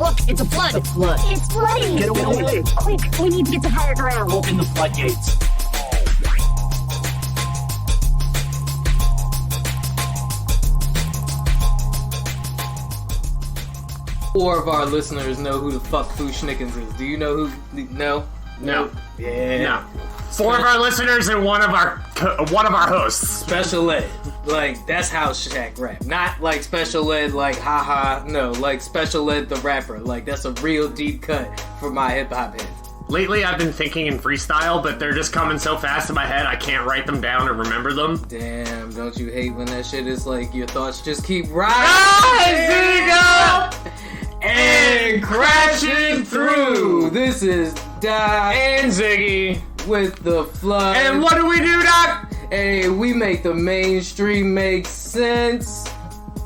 Look, it's a flood. It's a flood. It's flooding. Get away. Quick, we need to get to higher ground. Open the floodgates. Four of our listeners know who the fuck Fushnickens is. Do you know who? No? No. Yeah. No. 4 of our listeners and one of our hosts. Special ed. Like, that's House Shack rap. Not like special ed, like, haha. No, like special ed the rapper. Like, that's a real deep cut for my hip hop heads. Lately, I've been thinking in freestyle, but they're just coming so fast in my head, I can't write them down or remember them. Damn, don't you hate when that shit is like your thoughts just keep rising up and crashing through? This is Doc And Ziggy. with the flood. And what do we do, Doc? Hey, we make the mainstream make sense.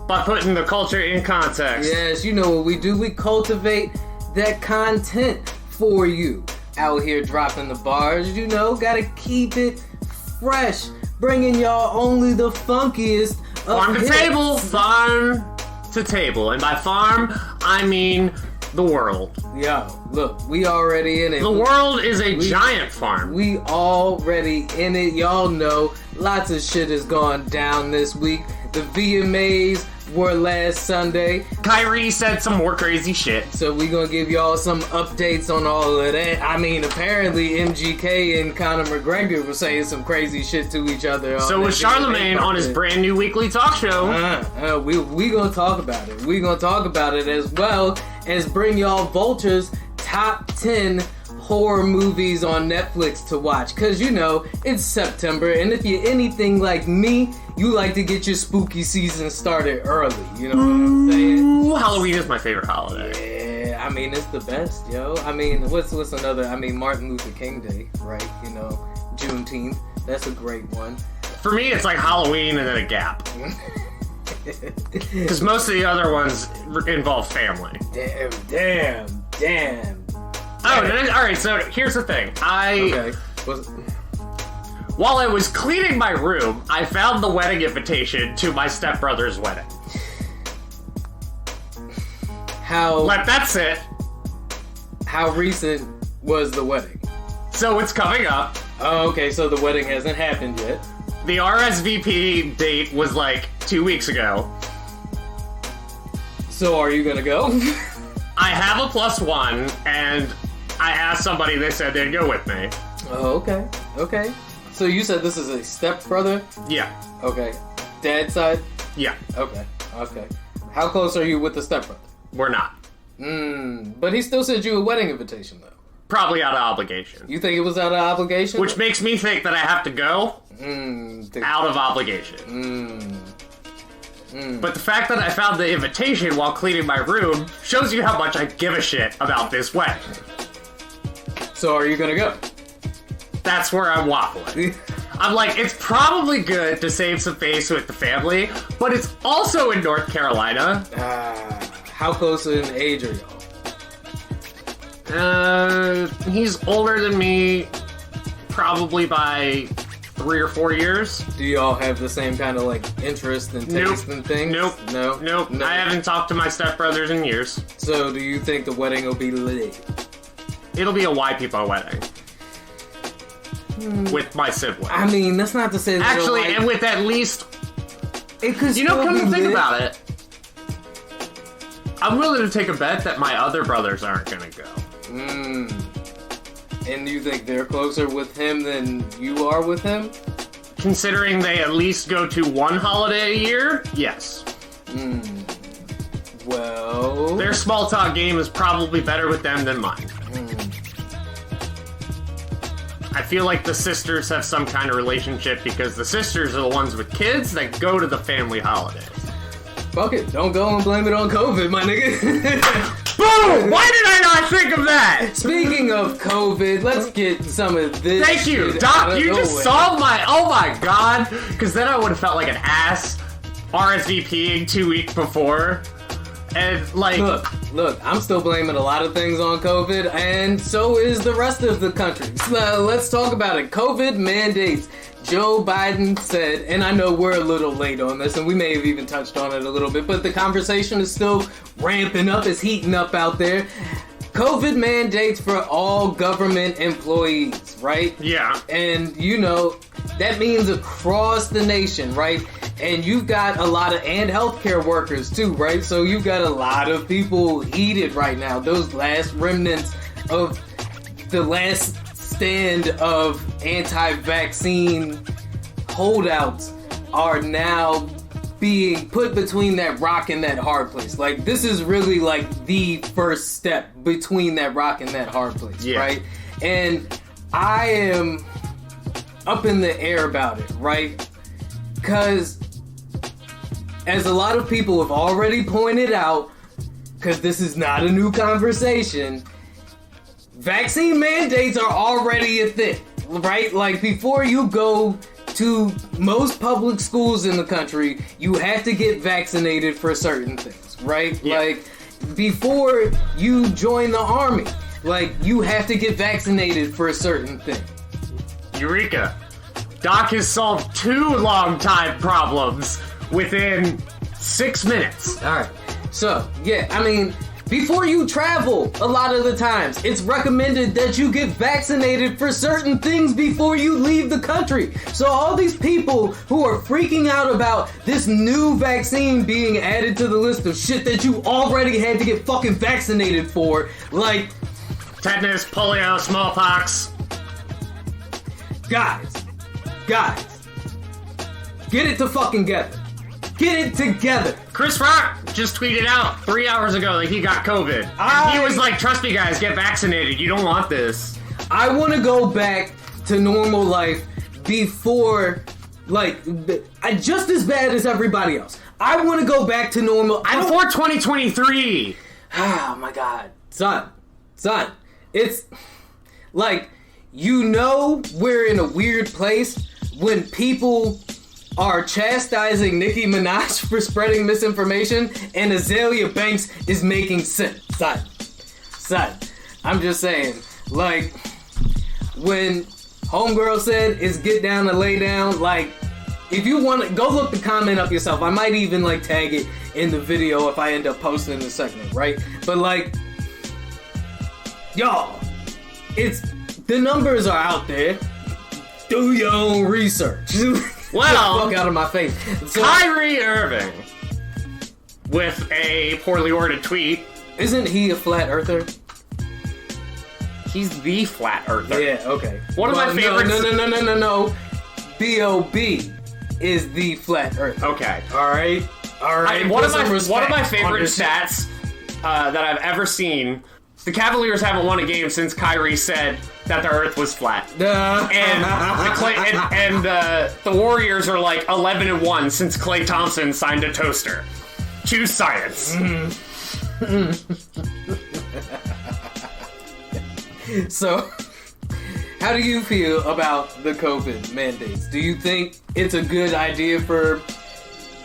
By putting the culture in context. Yes, you know what we do. We cultivate that content for you. Out here dropping the bars, you know, gotta keep it fresh. Bringing y'all only the funkiest of Farm to hits. table. Farm to table. And by farm, I mean the world. Yo, look, we already in it. The world is a giant farm. We already in it. Y'all know lots of shit has gone down this week. The VMAs were last Sunday, Kyrie said some more crazy shit. so we gonna give y'all some updates on all of that. I mean, apparently MGK and Conor McGregor were saying some crazy shit to each other. So was Charlamagne on his brand new weekly talk show. We gonna talk about it. We gonna talk about it as well as bring y'all Vulture's top 10 horror movies on Netflix to watch. Cause you know, it's September, and if you're anything like me, you like to get your spooky season started early. You know what I'm saying? Ooh, Halloween is my favorite holiday. Yeah, I mean, it's the best, yo. I mean, what's another? I mean, Martin Luther King Day, right? You know, Juneteenth. That's a great one. For me, it's like Halloween and then a gap. Because most of the other ones involve family. Damn. Oh, alright, so here's the thing. Okay. While I was cleaning my room, I found the wedding invitation to my stepbrother's wedding. Let that sit. How recent was the wedding? So it's coming up. Oh, okay, so the wedding hasn't happened yet. The RSVP date was like 2 weeks ago. So are you gonna go? I have a +1, and I asked somebody, they said they'd go with me. Oh, okay. So you said this is a stepbrother? Yeah. Okay. Dad's side? Yeah. Okay. How close are you with the stepbrother? We're not. But he still sent you a wedding invitation, though. Probably out of obligation. You think it was out of obligation? Which makes me think that I have to go out of obligation. But the fact that I found the invitation while cleaning my room shows you how much I give a shit about this wedding. So are you gonna go? That's where I'm waffling. I'm like, it's probably good to save some face with the family, but it's also in North Carolina. How close in age are y'all? He's older than me, probably by 3 or 4 years. Do y'all have the same kind of like interest and taste and things? Nope. No. I haven't talked to my stepbrothers in years. So do you think the wedding will be lit? It'll be a white people wedding. With my sibling. I mean, that's not to say that actually, like, and with at least... It could come to think lit. about it, I'm willing to take a bet that my other brothers aren't gonna go. And you think they're closer with him than you are with him? Considering they at least go to one holiday a year, yes. Well... Their small talk game is probably better with them than mine. I feel like the sisters have some kind of relationship because the sisters are the ones with kids that go to the family holidays. Fuck it, don't go and blame it on COVID, my nigga. Boom! Why did I not think of that? Speaking of COVID, let's get some of this. Thank you, shit Doc. out of You the just way. solved my. Oh my god! Because then I would have felt like an ass RSVPing 2 weeks before, and like. Look, I'm still blaming a lot of things on COVID, and so is the rest of the country. So let's talk about it. COVID mandates. Joe Biden said, and I know we're a little late on this, and we may have even touched on it a little bit, but the conversation is still ramping up, it's heating up out there. COVID mandates for all government employees, right? Yeah. And, you know, that means across the nation, right? And you've got a lot of, and healthcare workers too, right? So you've got a lot of people heated right now. Those last remnants of the last stand of anti-vaccine holdouts are now being put between that rock and that hard place. Like, this is really like the first step between that rock and that hard place, right? And I am up in the air about it, right? Because as a lot of people have already pointed out, because this is not a new conversation, vaccine mandates are already a thing, right? Like, before you go to most public schools in the country, you have to get vaccinated for certain things, right? Yeah. Like, before you join the army, like, you have to get vaccinated for a certain thing. Eureka. Doc has solved 2 long time problems within 6 minutes. All right. So, yeah, I mean, before you travel, a lot of the times, it's recommended that you get vaccinated for certain things before you leave the country. So all these people who are freaking out about this new vaccine being added to the list of shit that you already had to get fucking vaccinated for, like... Tetanus, polio, smallpox. Guys, get it to fucking together. Get it together. Chris Rock just tweeted out 3 hours ago that he got COVID. He was like, trust me guys, get vaccinated. You don't want this. I want to go back to normal life before, like, just as bad as everybody else. I want to go back to normal. Before 2023. Oh my God. Son. It's like, you know, we're in a weird place when people are chastising Nicki Minaj for spreading misinformation, and Azalea Banks is making sense. Son, I'm just saying, like, when Homegirl said it's get down and lay down, like, if you want to, go look the comment up yourself. I might even, like, tag it in the video if I end up posting the segment, right? But, like, y'all, the numbers are out there. Do your own research. Well, fuck out of my face. So, Kyrie Irving, with a poorly worded tweet. Isn't he a flat earther? He's the flat earther. Yeah, okay. One of my favorites. No. B.O.B. is the flat earther. Okay. All right. One of my favorite stats that I've ever seen. The Cavaliers haven't won a game since Kyrie said that the Earth was flat, and the Warriors are like 11-1 since Klay Thompson signed a toaster. Choose science. So, how do you feel about the COVID mandates? Do you think it's a good idea for...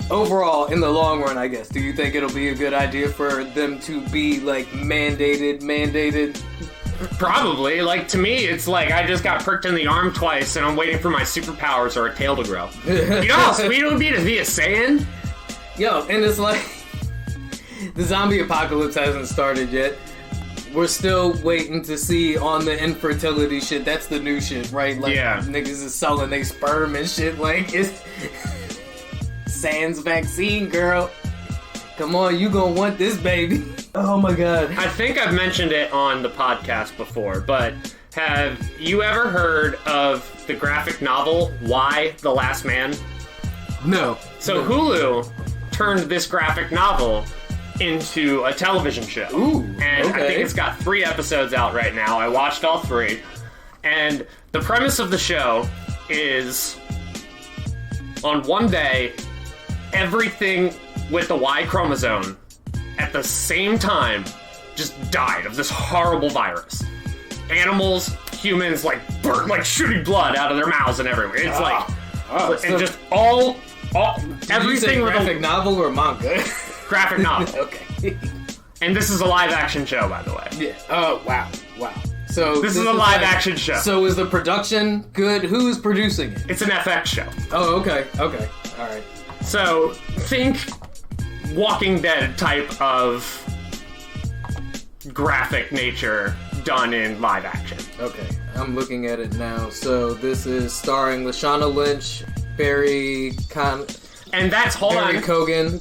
Overall, in the long run, I guess, do you think it'll be a good idea for them to be, like, mandated? Probably. Like, to me, it's like I just got pricked in the arm twice and I'm waiting for my superpowers or a tail to grow. You know how sweet it would be to be a Saiyan? Yo, and it's like, the zombie apocalypse hasn't started yet. We're still waiting to see on the infertility shit. That's the new shit, right? Like, niggas is selling they sperm and shit. Like, it's... Sans vaccine, girl. Come on, you gonna want this, baby. Oh my God. I think I've mentioned it on the podcast before, but have you ever heard of the graphic novel, Why the Last Man? No. So Hulu turned this graphic novel into a television show. Ooh, and okay. I think it's got 3 episodes out right now. I watched all 3. And the premise of the show is, on one day, everything with the Y chromosome at the same time just died of this horrible virus. Animals, humans, like shooting blood out of their mouths and everywhere. It's and just all everything with graphic novel or manga? Graphic novel. Okay. And this is a live action show, by the way. Yeah. Oh, wow. So this is a live action show. So is the production good? Who's producing it? It's an FX show. Oh, okay, all right. So think Walking Dead type of graphic nature done in live action. Okay, I'm looking at it now. So this is starring Lashana Lynch, Barry Kogan.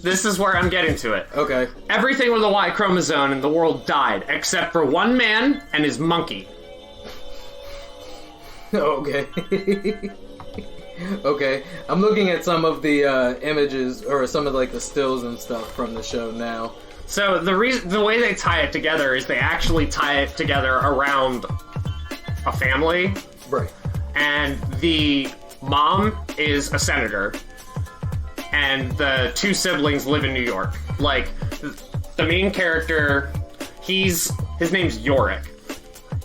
This is where I'm getting to it. Okay. Everything with a Y chromosome in the world died, except for one man and his monkey. Okay. Okay. I'm looking at some of the images, or some of like the stills and stuff from the show now. So the way they tie it together is they actually tie it together around a family. Right. And the mom is a senator. And the two siblings live in New York. Like, the main character, his name's Yorick.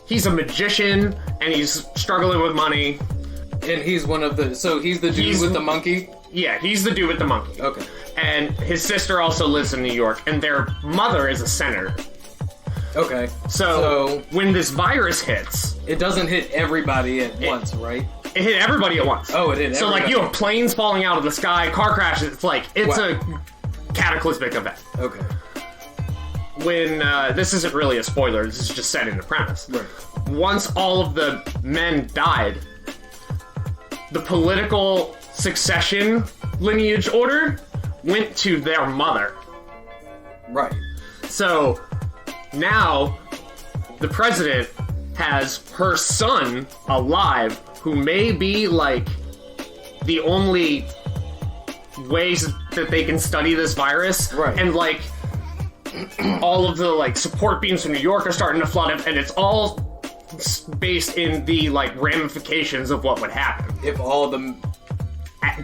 He's a magician, and he's struggling with money. And he's one of the... So he's the dude with the monkey? Yeah, he's the dude with the monkey. Okay. And his sister also lives in New York, and their mother is a senator. Okay. So when this virus hits... It doesn't hit everybody at once, right? It hit everybody at once. Oh, it hit everybody. So, like, you have planes falling out of the sky, car crashes. It's like, it's a cataclysmic event. Okay. When, this isn't really a spoiler, this is just setting the premise. Right. Once all of the men died, the political succession lineage order went to their mother. Right. So, now, the president has her son alive, who may be, like, the only ways that they can study this virus. Right. And, like, all of the, like, support beams from New York are starting to flood him, and it's all based in the, like, ramifications of what would happen If all the...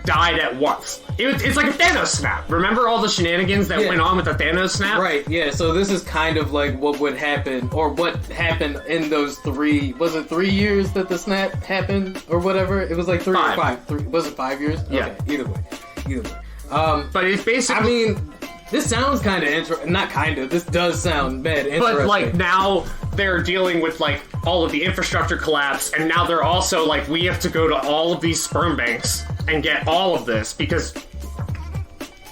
died at once. It's like a Thanos snap. Remember all the shenanigans that went on with the Thanos snap? Right, yeah, so this is kind of like what would happen, or what happened in those 3... Was it 3 years that the snap happened, or whatever? It was like 3 or 5. 3, was it 5 years? Yeah. Okay, either way. But it's basically... I mean, this sounds kind of interesting. Not kind of. This does sound bad interesting. But, like, now they're dealing with, like, all of the infrastructure collapse, and now they're also, like, we have to go to all of these sperm banks and get all of this, because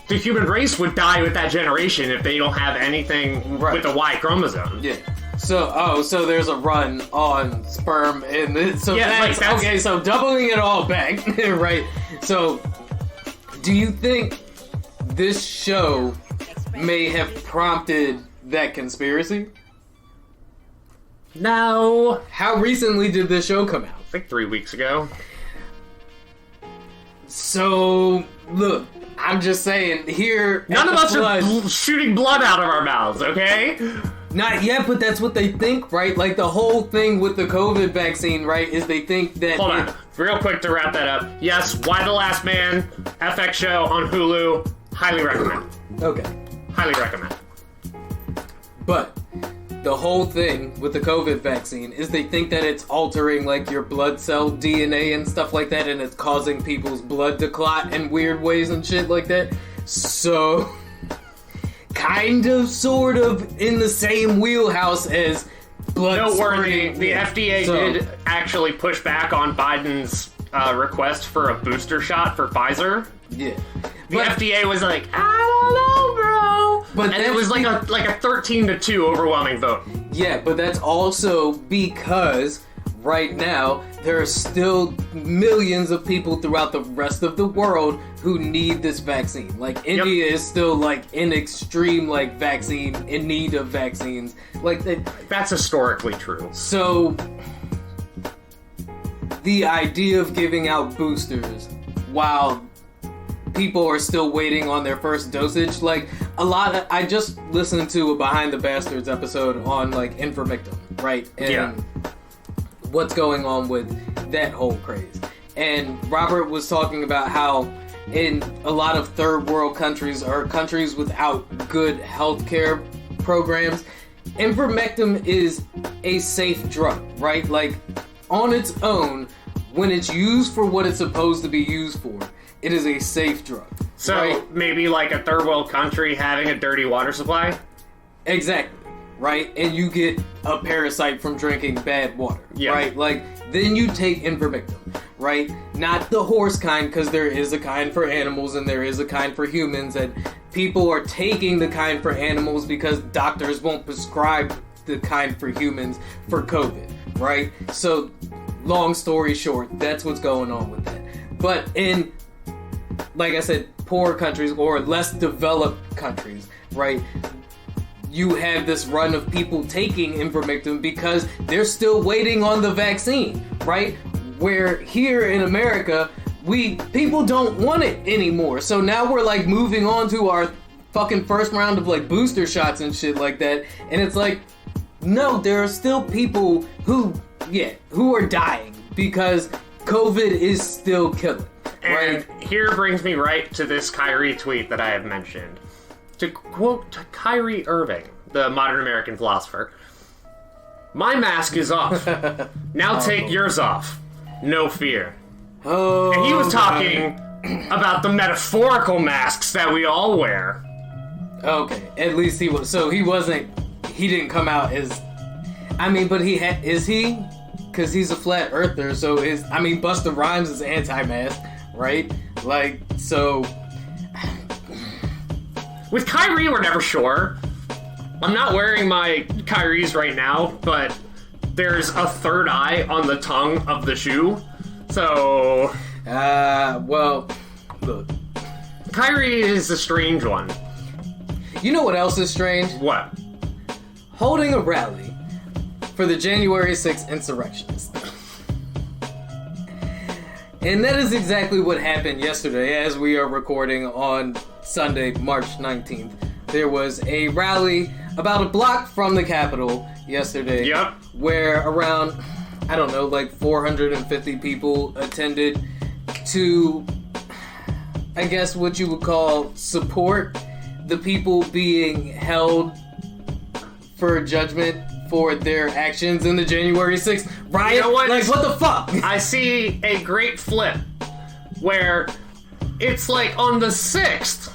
the human race would die with that generation if they don't have anything with the Y chromosome. Yeah. So there's a run on sperm, and so that's okay. So doubling it all back, right? So, do you think this show may have prompted that conspiracy? No. How recently did this show come out? Like 3 weeks ago. So, look, I'm just saying, here... None of us are shooting blood out of our mouths, okay? Not yet, but that's what they think, right? Like, the whole thing with the COVID vaccine, right, is they think that... Hold on. Real quick to wrap that up. Yes, Why the Last Man, FX show on Hulu. Highly recommend. Okay. Highly recommend. But the whole thing with the COVID vaccine is they think that it's altering, like, your blood cell DNA and stuff like that, and it's causing people's blood to clot in weird ways and shit like that. So, kind of, sort of, in the same wheelhouse as blood. Noteworthy, the FDA did actually push back on Biden's request for a booster shot for Pfizer. Yeah. The FDA was like, I don't know, bro. And it was like a 13-2 overwhelming vote. Yeah, but that's also because right now there are still millions of people throughout the rest of the world who need this vaccine. Like, India is still, like, in extreme, like, vaccine, in need of vaccines. Like, that's historically true. So, the idea of giving out boosters while people are still waiting on their first dosage, like, I just listened to a Behind the Bastards episode on, like, Ivermectin, right? And what's going on with that whole craze. And Robert was talking about how in a lot of third world countries, or countries without good healthcare programs, Ivermectin is a safe drug, right? Like, on its own, when it's used for what it's supposed to be used for, it is a safe drug. So, maybe like a third world country having a dirty water supply? Exactly. right? And you get a parasite from drinking bad water, Yeah. right? Like, then you take Ivermectin, right? Not the horse kind, because there is a kind for animals and there is a kind for humans, and people are taking the kind for animals because doctors won't prescribe the kind for humans for COVID, right? So, long story short, that's what's going on with that. But in, like I said, poor countries or less developed countries, right? You have this run of people taking Ivermectin because they're still waiting on the vaccine, right? Where here in America, people don't want it anymore. So now we're like moving on to our fucking first round of like booster shots and shit like that. And it's like, no, there are still people who are dying because COVID is still killing. And here brings me right to this Kyrie tweet that I have mentioned. To quote Kyrie Irving, the modern American philosopher, "My mask is off. Now take yours off. No fear." Oh, And he was talking about the metaphorical masks that we all wear. Okay, at least he was. So he didn't come out as. I mean, but is he? Because he's a flat earther. So Busta Rhymes is anti-mask, right? Like, so. With Kyrie, we're never sure. I'm not wearing my Kyries right now, but there's a third eye on the tongue of the shoe. So. Well, look. Kyrie is a strange one. You know what else is strange? What? Holding a rally for the January 6th insurrectionists. And that is exactly what happened yesterday as we are recording on Sunday, March 19th. There was a rally about a block from the Capitol yesterday. Yep. Where around, I don't know, like 450 people attended to, I guess what you would call, support the people being held for judgment for their actions in the January 6th riot. You know what? Like, what the fuck? I see a great flip where it's like on the 6th,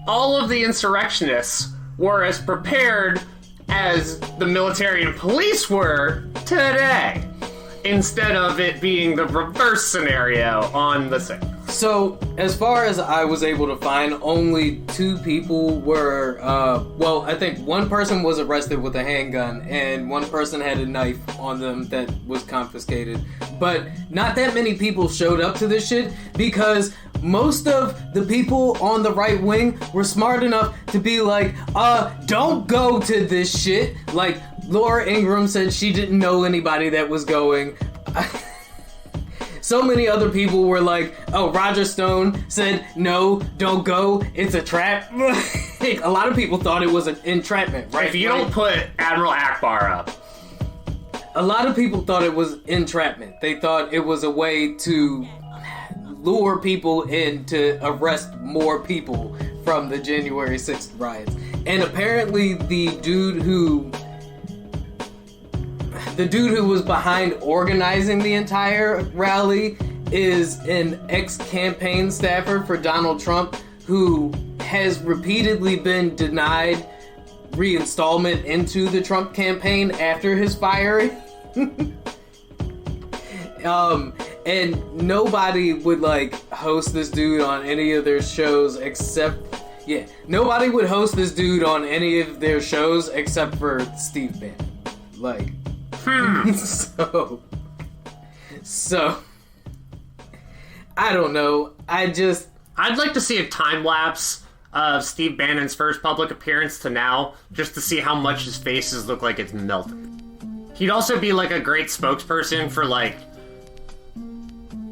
all of the insurrectionists were as prepared as the military and police were today, instead of it being the reverse scenario on the 6th. So, as far as I was able to find, only 2 people were, I think one person was arrested with a handgun, and one person had a knife on them that was confiscated. But not that many people showed up to this shit, because most of the people on the right wing were smart enough to be like, don't go to this shit. Like, Laura Ingraham said she didn't know anybody that was going. So many other people were like, oh, Roger Stone said, no, don't go, it's a trap. A lot of people thought it was an entrapment, right? If you don't put Admiral Akbar up. A lot of people thought it was entrapment. They thought it was a way to lure people in to arrest more people from the January 6th riots. And apparently the dude who was behind organizing the entire rally is an ex-campaign staffer for Donald Trump who has repeatedly been denied reinstallment into the Trump campaign after his firing. And nobody would host this dude on any of their shows nobody would host this dude on any of their shows except for Steve Bannon. So, I don't know. I'd like to see a time lapse of Steve Bannon's first public appearance to now, just to see how much his faces look like it's melted. He'd also be a great spokesperson for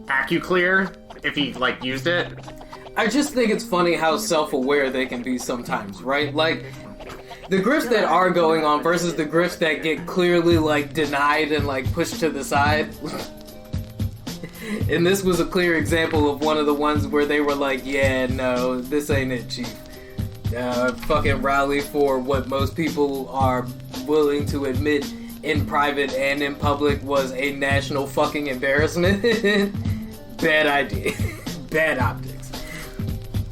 AccuClear if he used it. I just think it's funny how self-aware they can be sometimes, right? The grifts that are going on versus the grifts that get clearly denied and pushed to the side. And this was a clear example of one of the ones where they were yeah, no, this ain't it, chief. Fucking rally for what most people are willing to admit in private and in public was a national fucking embarrassment. Bad idea. Bad optics.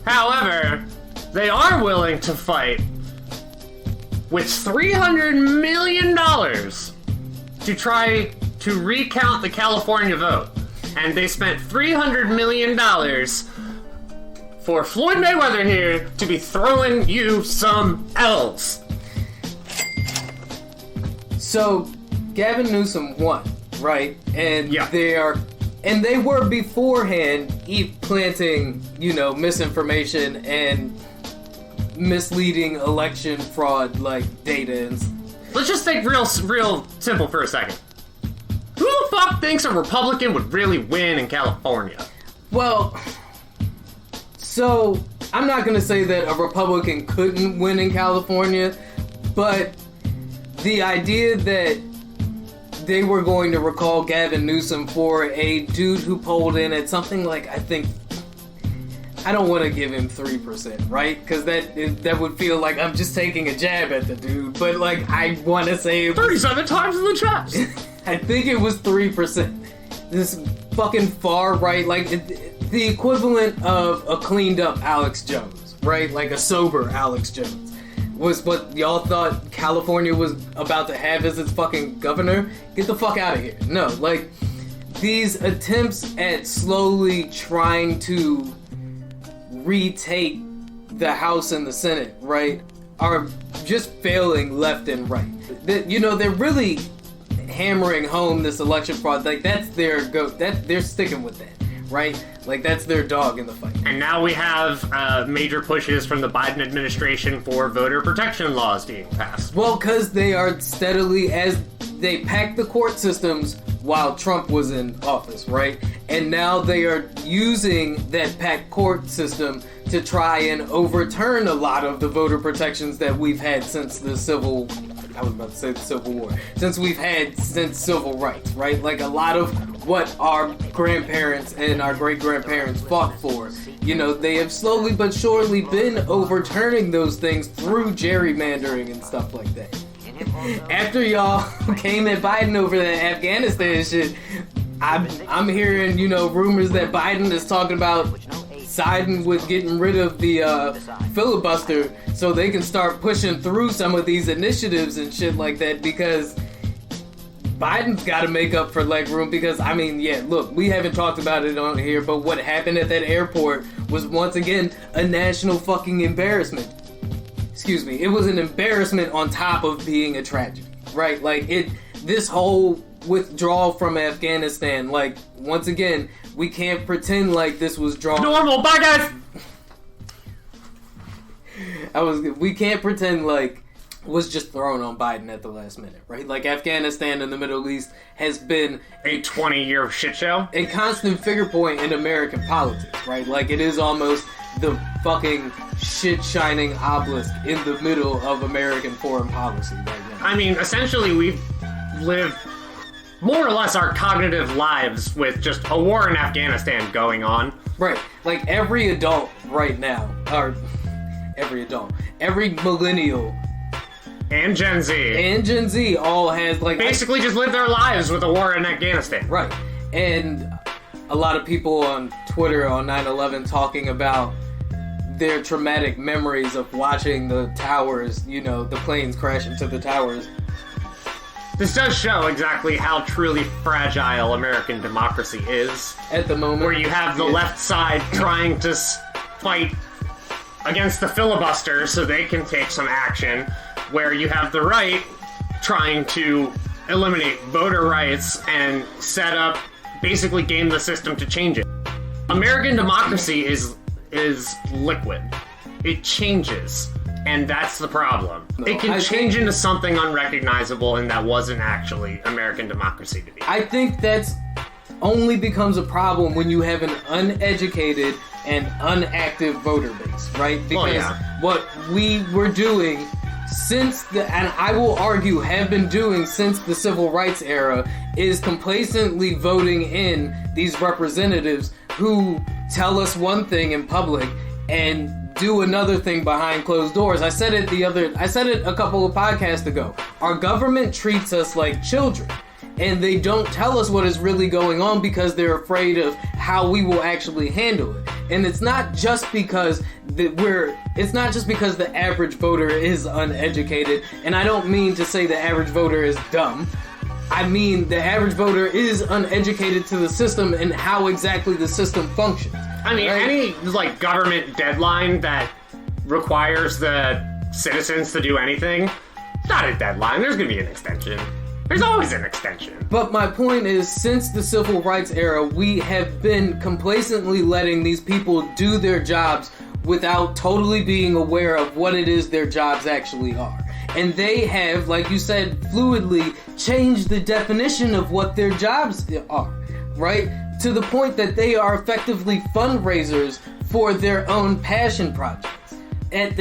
However, they are willing to fight with $300 million to try to recount the California vote. And they spent $300 million for Floyd Mayweather here to be throwing you some L's. So, Gavin Newsom won, right? And yeah. they were beforehand planting, misinformation and misleading election fraud data and. Let's just think real simple for a second. Who the fuck thinks a Republican would really win in California? Well, so I'm not gonna say that a Republican couldn't win in California, but the idea that they were going to recall Gavin Newsom for a dude who polled in at something like, I don't want to give him 3%, right? Because that would feel like I'm just taking a jab at the dude. But I want to say 37 times in the chest. I think it was 3%. This fucking far right, the equivalent of a cleaned up Alex Jones, right? Like a sober Alex Jones. Was what y'all thought California was about to have as its fucking governor? Get the fuck out of here. No, these attempts at slowly trying to retake the House and the Senate, right, are just failing left and right. They're really hammering home this election fraud. That's their they're sticking with that, right? That's their dog in the fight. And now we have major pushes from the Biden administration for voter protection laws being passed. Well, because they are steadily, as they packed the court systems while Trump was in office, right? And now they are using that packed court system to try and overturn a lot of the voter protections that we've had since the Civil War. Since civil rights, right? A lot of what our grandparents and our great-grandparents fought for. They have slowly but surely been overturning those things through gerrymandering and stuff like that. After y'all came at Biden over that Afghanistan shit, I'm hearing, rumors that Biden is talking about siding with getting rid of the filibuster so they can start pushing through some of these initiatives and shit like that, because Biden's got to make up for leg room. Because, look, we haven't talked about it on here, but what happened at that airport was once again a national fucking embarrassment. Excuse me, it was an embarrassment on top of being a tragedy, right? This whole withdrawal from Afghanistan, once again, we can't pretend like this was drawn. Normal, bye guys! We can't pretend was just thrown on Biden at the last minute, right? Afghanistan and the Middle East has been a 20-year shit show. A constant figure point in American politics, right? It is almost the fucking shit-shining obelisk in the middle of American foreign policy right now. Essentially, we've lived more or less our cognitive lives with just a war in Afghanistan going on. Right. Every adult right now, or every millennial and Gen Z all has basically just lived their lives with a war in Afghanistan. Right. And a lot of people on Twitter on 9/11 talking about their traumatic memories of watching the towers, the planes crash into the towers. This does show exactly how truly fragile American democracy is. At the moment. Where you have the left side trying to fight against the filibuster so they can take some action, where you have the right trying to eliminate voter rights and set up, basically game the system to change it. American democracy is liquid. It changes. And that's the problem. No, it can change into something unrecognizable, and that wasn't actually American democracy to be. I think that's only becomes a problem when you have an uneducated and unactive voter base, right? Because what we were doing and I will argue have been doing since the civil rights era, is complacently voting in these representatives who tell us one thing in public and do another thing behind closed doors. I said it a couple of podcasts ago. Our government treats us like children, and they don't tell us what is really going on because they're afraid of how we will actually handle it. And it's not just because it's not just because the average voter is uneducated, and I don't mean to say the average voter is dumb. I mean the average voter is uneducated to the system and how exactly the system functions. I mean, any, like, government deadline that requires the citizens to do anything, not a deadline, there's gonna be an extension. There's always an extension. But my point is, since the civil rights era, we have been complacently letting these people do their jobs without totally being aware of what it is their jobs actually are. And they have, like you said, fluidly changed the definition of what their jobs are, right? To the point that they are effectively fundraisers for their own passion projects. And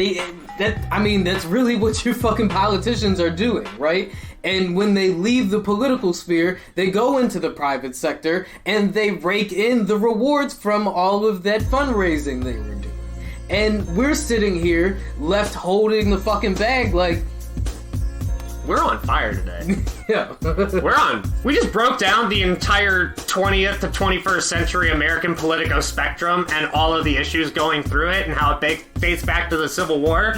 that's really what your fucking politicians are doing, right? And when they leave the political sphere, they go into the private sector and they rake in the rewards from all of that fundraising they were doing. And we're sitting here left holding the fucking bag like... We're on fire today. Yeah. We just broke down the entire 20th to 21st century American political spectrum and all of the issues going through it and how it dates back to the Civil War.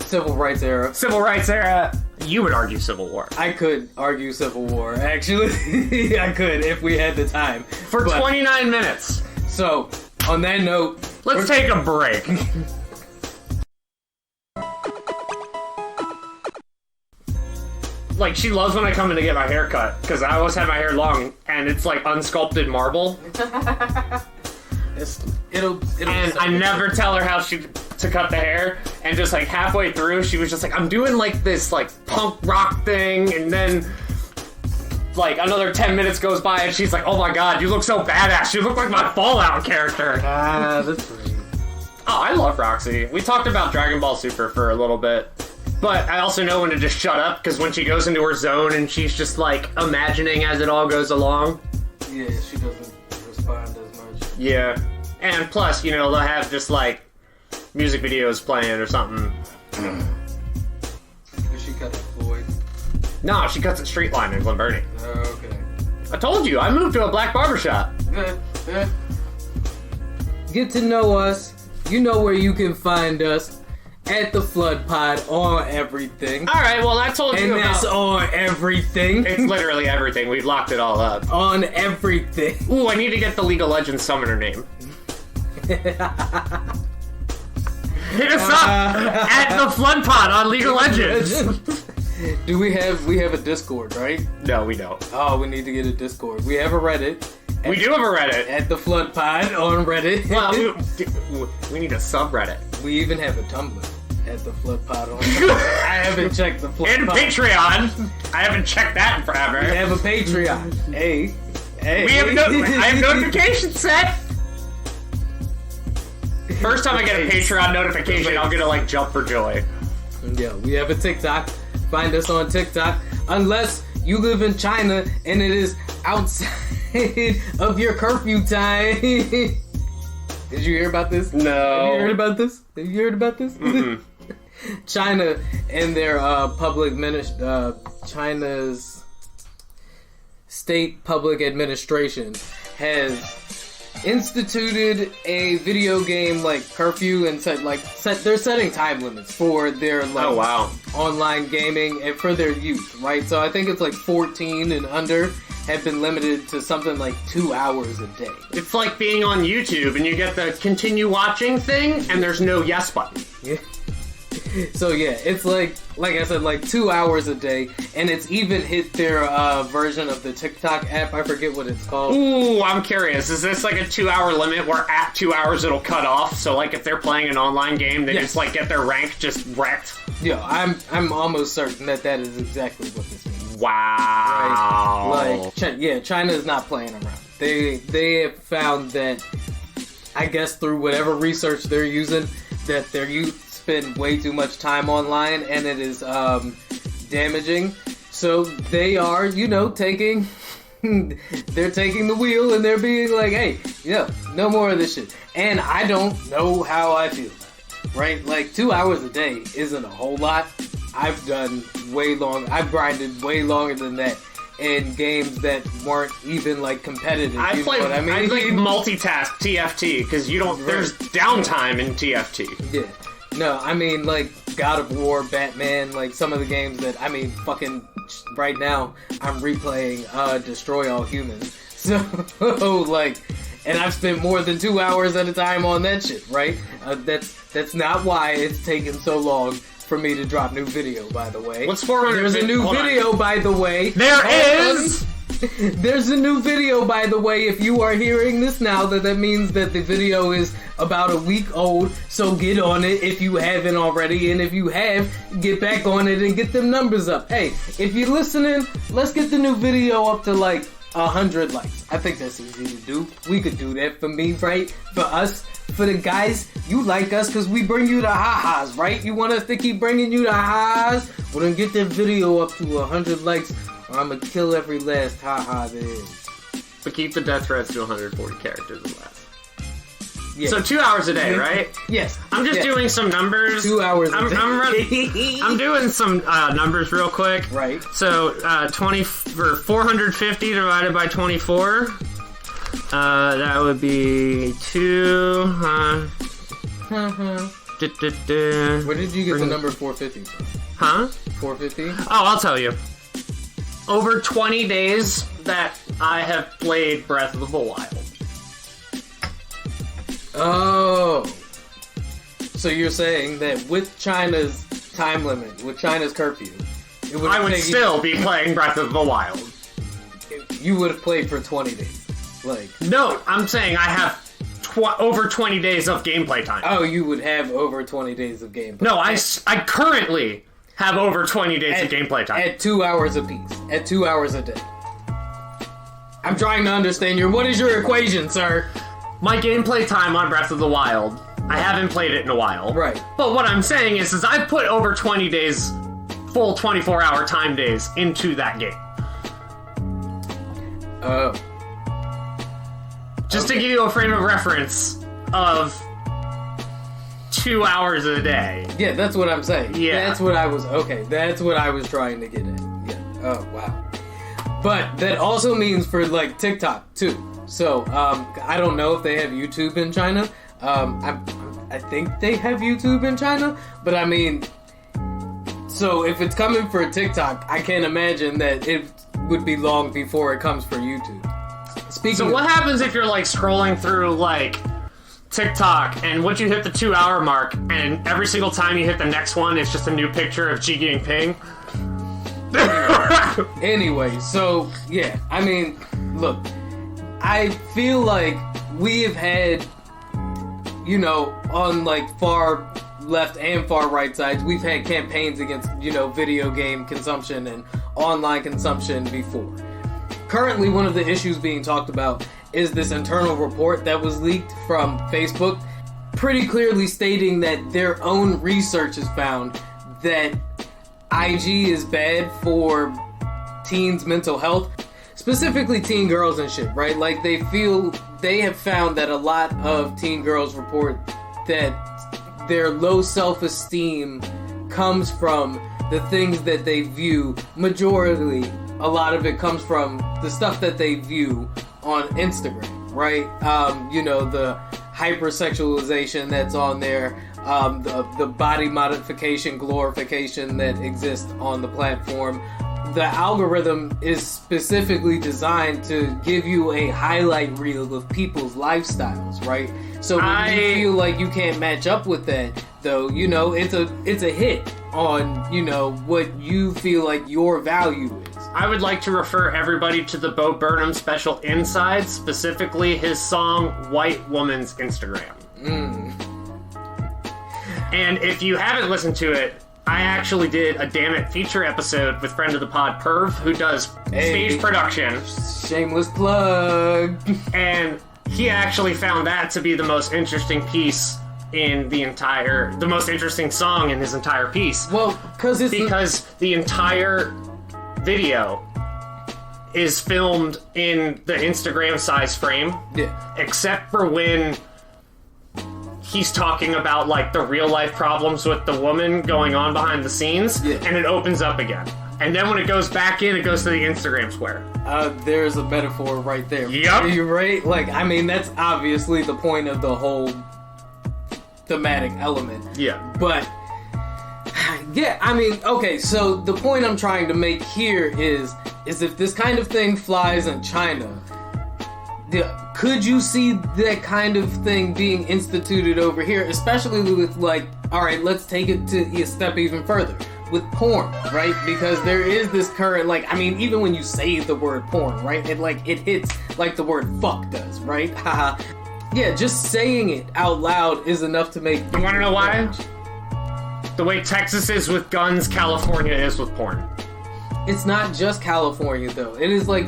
Civil rights era. Civil rights era. You would argue Civil War. I could argue Civil War, actually. I could, if we had the time. For 29 minutes. So, on that note... Let's take a break. Like, she loves when I come in to get my hair cut, because I always have my hair long, and it's like unsculpted marble. And I never tell her how to cut the hair, and just like halfway through, she was just like, I'm doing like this like punk rock thing, and then like another 10 minutes goes by, and she's like, oh my god, you look so badass, you look like my Fallout character. That's great. Oh, I love Roxy. We talked about Dragon Ball Super for a little bit. But I also know when to just shut up, because when she goes into her zone and she's just, like, imagining as it all goes along. Yeah, she doesn't respond as much. Yeah. And plus, you know, they'll have just, like, music videos playing or something. Does she cut at Floyd? No, she cuts at Street Line in Glen Burnie. Oh, okay. I told you, I moved to a black barbershop. Good. Get to know us. You know where you can find us. At the Flood Pod on everything. Alright, well, I told you about... And that's on everything. It's literally everything. We've locked it all up. On everything. Ooh, I need to get the League of Legends summoner name. Hit us up at the Flood Pod on League of Legends. Do we have a Discord, right? No, we don't. Oh, we need to get a Discord. We have a Reddit. We do have a Reddit. At the Flood Pod on Reddit. Well, we need a subreddit. We even have a Tumblr at the Flood Pod on Reddit. I haven't checked the Flood And Pod. Patreon. I haven't checked that in forever. We have a Patreon. Hey. I have notifications set. First time I get a Patreon notification, I'm gonna like jump for joy. Yeah, we have a TikTok. Find us on TikTok. Unless you live in China and it is outside of your curfew time. Did you hear about this? No. Have you heard about this? Mm-hmm. China and their China's state public administration has instituted a video game like curfew and they're setting time limits for their online gaming and for their youth, right? So I think it's like 14 and under have been limited to something like 2 hours a day. It's like being on YouTube and you get the continue watching thing and there's no yes button. Yeah. So yeah, it's like I said, like 2 hours a day, and it's even hit their version of the TikTok app. I forget what it's called. Ooh, I'm curious. Is this like a 2 hour limit where at 2 hours it'll cut off? So like if they're playing an online game, they just like get their rank just wrecked? Yeah, I'm almost certain that is exactly what this means. Wow. Like China is not playing around. They have found that, I guess through whatever research they're using, that their youth spend way too much time online and it is damaging. So they are, taking they're taking the wheel and they're being like, hey, no more of this shit. And I don't know how I feel about it, right? Like 2 hours a day isn't a whole lot. I've grinded way longer than that. in games that weren't even like competitive. I you know what I mean? I like multitask TFT because you don't. There's downtime in TFT. Yeah. No, I mean like God of War, Batman, like some of the games that fucking right now I'm replaying Destroy All Humans. So like, and I've spent more than 2 hours at a time on that shit. Right? That's not why it's taken so long for me to drop new video, by the way. What's 400? There's a new video, by the way. There is! There's a new video, by the way. If you are hearing this now, that means that the video is about a week old, so get on it if you haven't already, and if you have, get back on it and get them numbers up. Hey, if you're listening, let's get the new video up to like 100 likes. I think that's easy to do. We could do that for me, right? For us. For the guys, you like us because we bring you the ha-has, right? You want us to keep bringing you the ha-has? Well, then get that video up to 100 likes or I'm going to kill every last ha-ha there is. But keep the death threats to 140 characters or less. Yes. So 2 hours a day, right? Yes. I'm just doing some numbers. 2 hours a day. I'm doing some numbers real quick. Right. So 450 divided by 24. That would be 2. Where did you get the number 450 from? Huh? 450? Oh, I'll tell you. Over 20 days that I have played Breath of the Wild. Oh. So you're saying that with China's time limit, with China's curfew, I would still be playing Breath of the Wild. You would have played for 20 days. Like, no, I'm saying I have over 20 days of gameplay time. Oh, you would have over 20 days of gameplay. No, I currently have over 20 days of gameplay time. At 2 hours apiece. At 2 hours a day. I'm trying to understand what is your equation, sir? My gameplay time on Breath of the Wild, I haven't played it in a while. Right. But what I'm saying is I've put over 20 days, full 24-hour time days into that game. Oh. Just to give you a frame of reference of 2 hours a day. Yeah, that's what I'm saying. Yeah. That's what I was trying to get at. Yeah. Oh, wow. But that also means for, like, TikTok, too. So, I don't know if they have YouTube in China. I think they have YouTube in China. But, I mean, so if it's coming for TikTok, I can't imagine that it would be long before it comes for YouTube. So what happens if you're like scrolling through like TikTok and once you hit the 2 hour mark and every single time you hit the next one it's just a new picture of Xi Jinping? Anyway, so yeah, I mean, look, I feel like we have had, on like far left and far right sides, we've had campaigns against, video game consumption and online consumption before. Currently, one of the issues being talked about is this internal report that was leaked from Facebook, pretty clearly stating that their own research has found that IG is bad for teens' mental health, specifically teen girls and shit, right? Like, they have found that a lot of teen girls report that their low self-esteem comes from the things that they view. Majority, a lot of it comes from the stuff that they view on Instagram, right? The hypersexualization that's on there, the body modification, glorification that exists on the platform. The algorithm is specifically designed to give you a highlight reel of people's lifestyles, right? So when you feel like you can't match up with that, though, it's a hit on, what you feel like your value is. I would like to refer everybody to the Bo Burnham special Inside, specifically his song White Woman's Instagram. And if you haven't listened to it, I actually did a Damn It feature episode with friend of the pod, Perv, who does stage production. Shameless plug. And he actually found that to be the most interesting piece in the most interesting song in his entire piece. Well, because the entire video is filmed in the Instagram size frame. Yeah. Except for when he's talking about like the real life problems with the woman going on behind the scenes, and it opens up again. And then when it goes back in, it goes to the Instagram square. There's a metaphor right there. Yup. You're right. Like, I mean, that's obviously the point of the whole thematic element. Yeah. But, yeah, I mean, okay, so the point I'm trying to make here is if this kind of thing flies in China, could you see that kind of thing being instituted over here, especially with, like, alright, let's take it to a step even further, with porn, right? Because there is this current, like, I mean, even when you say the word porn, right, it hits like the word fuck does, right? Haha. Yeah, just saying it out loud is enough to make... You wanna know why? The way Texas is with guns, California is with porn. It's not just California, though. It is like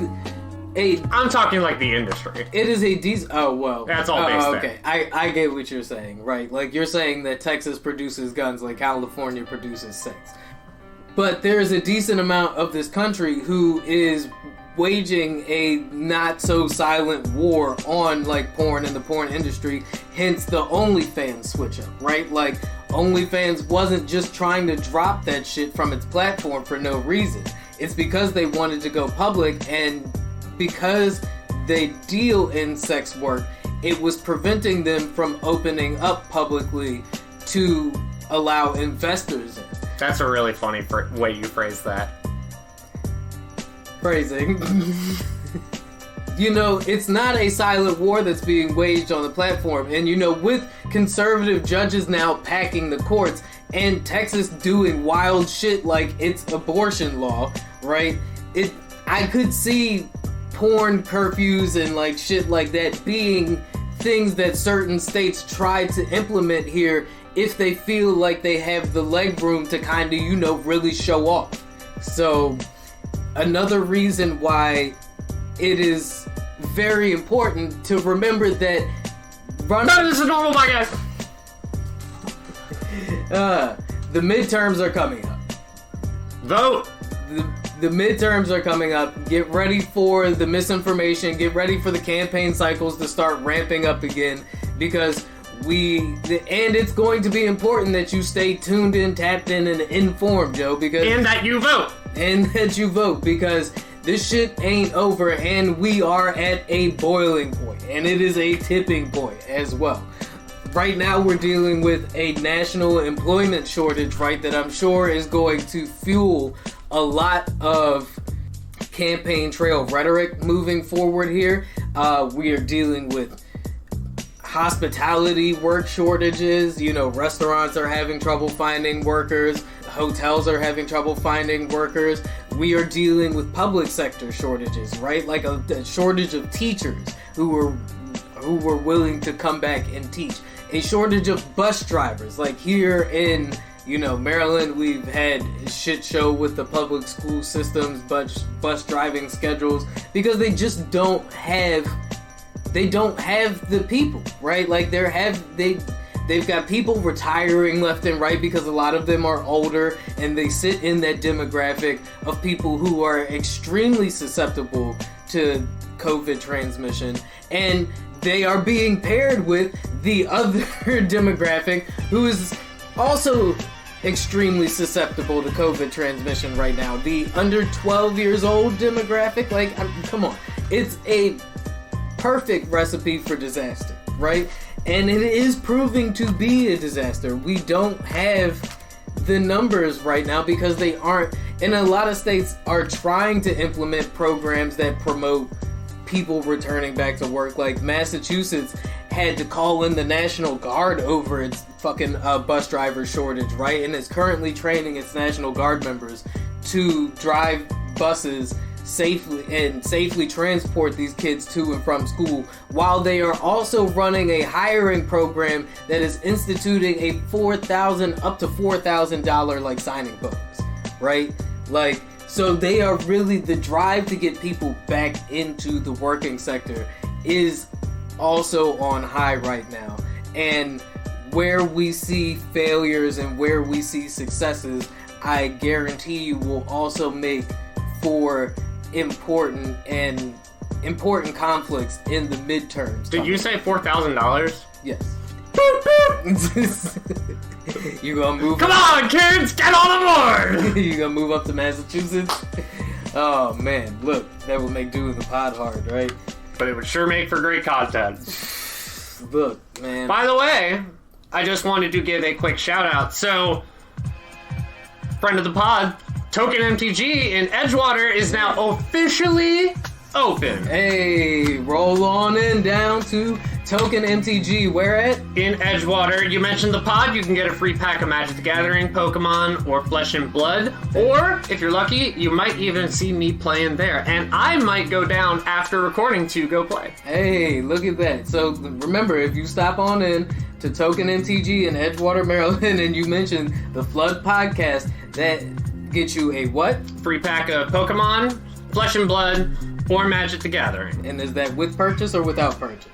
I'm talking like the industry. It is a decent... Oh, well. That's all based okay. I get what you're saying, right? Like, you're saying that Texas produces guns like California produces sex. But there is a decent amount of this country who is waging a not-so-silent war on, like, porn and the porn industry, hence the OnlyFans switch-up, right? Like, OnlyFans wasn't just trying to drop that shit from its platform for no reason. It's because they wanted to go public, and because they deal in sex work, it was preventing them from opening up publicly to allow investors in. That's a really funny way you phrase that. Phrasing. You know, it's not a silent war that's being waged on the platform. And, you know, with conservative judges now packing the courts and Texas doing wild shit like its abortion law, right? I could see porn curfews and, like, shit like that being things that certain states try to implement here if they feel like they have the leg room to kind of, you know, really show off. So, another reason why it is very important to remember that this is normal, my guy. The midterms are coming up. Vote. The midterms are coming up. Get ready for the misinformation. Get ready for the campaign cycles to start ramping up again, because and it's going to be important that you stay tuned in, tapped in, and informed, Joe, and that you vote. And that you vote, because this shit ain't over, and we are at a boiling point, and it is a tipping point as well. Right now, we're dealing with a national employment shortage, right, that I'm sure is going to fuel a lot of campaign trail rhetoric moving forward here. We are dealing with hospitality work shortages. You know, restaurants are having trouble finding workers. Hotels are having trouble finding workers. We are dealing with public sector shortages, right? Like a shortage of teachers who were willing to come back and teach. A shortage of bus drivers. Like here in, you know, Maryland, we've had a shit show with the public school systems, bus driving schedules, because they just don't have the people, right? Like they've got people retiring left and right because a lot of them are older, and they sit in that demographic of people who are extremely susceptible to COVID transmission, and they are being paired with the other demographic who is also extremely susceptible to COVID transmission right now. The under 12 years old demographic, like, come on. It's a perfect recipe for disaster, right? And it is proving to be a disaster. We don't have the numbers right now because they aren't, and a lot of states are trying to implement programs that promote people returning back to work. Like Massachusetts had to call in the National Guard over its fucking bus driver shortage, right? And is currently training its National Guard members to drive buses safely transport these kids to and from school, while they are also running a hiring program that is instituting a $4,000 up to $4,000 like signing bonus, right? Like, so they are really, the drive to get people back into the working sector is also on high right now. And where we see failures and where we see successes, I guarantee you will also make for important conflicts in the midterms. Did you say $4,000? Yes. You gonna move? Come on, kids, get on the board! hard. You gonna move up to Massachusetts? Oh man, look, that would make doing the pod hard, right? But it would sure make for great content. Look, man. By the way, I just wanted to give a quick shout out. So, friend of the pod, Token MTG in Edgewater is now officially open. Hey, roll on in down to Token MTG. Where at? In Edgewater. You mentioned the pod, you can get a free pack of Magic the Gathering, Pokemon, or Flesh and Blood. Or, if you're lucky, you might even see me playing there. And I might go down after recording to go play. Hey, look at that. So remember, if you stop on in to Token MTG in Edgewater, Maryland, and you mention the Flood Podcast, that gets you a what? Free pack of Pokemon, Flesh and Blood, or Magic the Gathering. And is that with purchase or without purchase?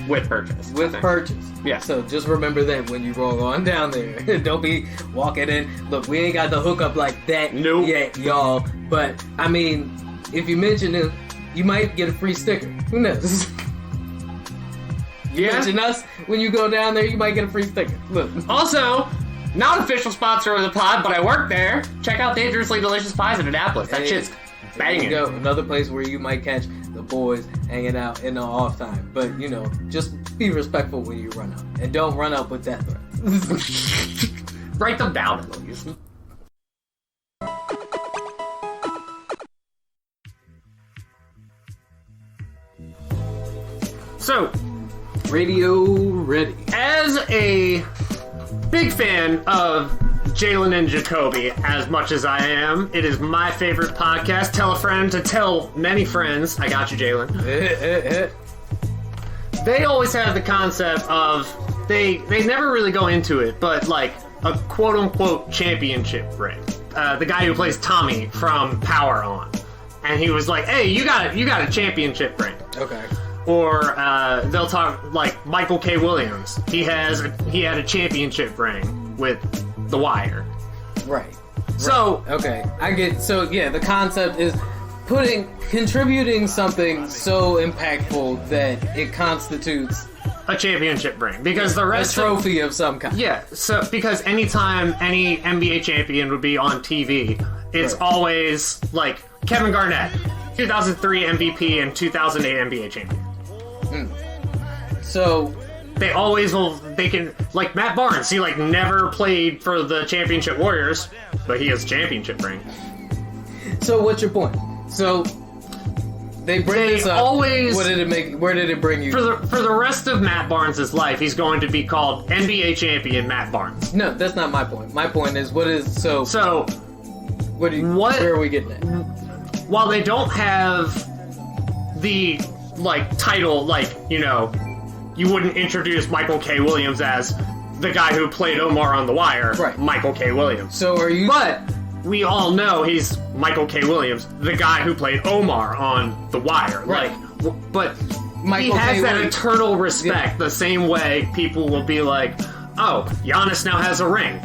With purchase. With purchase. Yeah. So just remember that when you roll on down there. Don't be walking in. Look, we ain't got the hookup like that yet, y'all. But, I mean, if you mention it, you might get a free sticker. Who knows? You mention us when you go down there, you might get a free sticker. Look. Also, not official sponsor of the pod, but I work there. Check out Dangerously Delicious Pies in Annapolis. That shit's banging. There you go. Another place where you might catch the boys hanging out in the off time. But, you know, just be respectful when you run up. And don't run up with death threats. Write them down, please. So, Radio ready. As a big fan of Jalen and Jacoby, as much as I am, it is my favorite podcast. Tell a friend to tell many friends. I got you, Jalen. They always have the concept of, they never really go into it, but like a quote-unquote championship ring. The guy who plays Tommy from Power On. And he was like, hey, you got a championship ring. Okay. Or they'll talk like Michael K. Williams. He had a championship ring with The Wire. Right. So okay, I get. So yeah, the concept is contributing something so impactful that it constitutes a championship ring, because the rest a trophy of some kind. Yeah. So because anytime any NBA champion would be on TV, it's always like Kevin Garnett, 2003 MVP and 2008 NBA champion. So they always will. They can, like Matt Barnes. He like never played for the championship Warriors, but he has a championship ring. So what's your point? So they bring this up. Always. What did it make? Where did it bring you? For the rest of Matt Barnes' life, he's going to be called NBA champion Matt Barnes. No, that's not my point. My point is so. Where are we getting at? While they don't have the like title, like, you know, you wouldn't introduce Michael K. Williams as the guy who played Omar on The Wire, right? Michael K. Williams. So are you? But we all know he's Michael K. Williams, the guy who played Omar on The Wire, right? Like, but Michael he has K. that Williams. eternal respect, the same way people will be like, "Oh, Giannis now has a ring.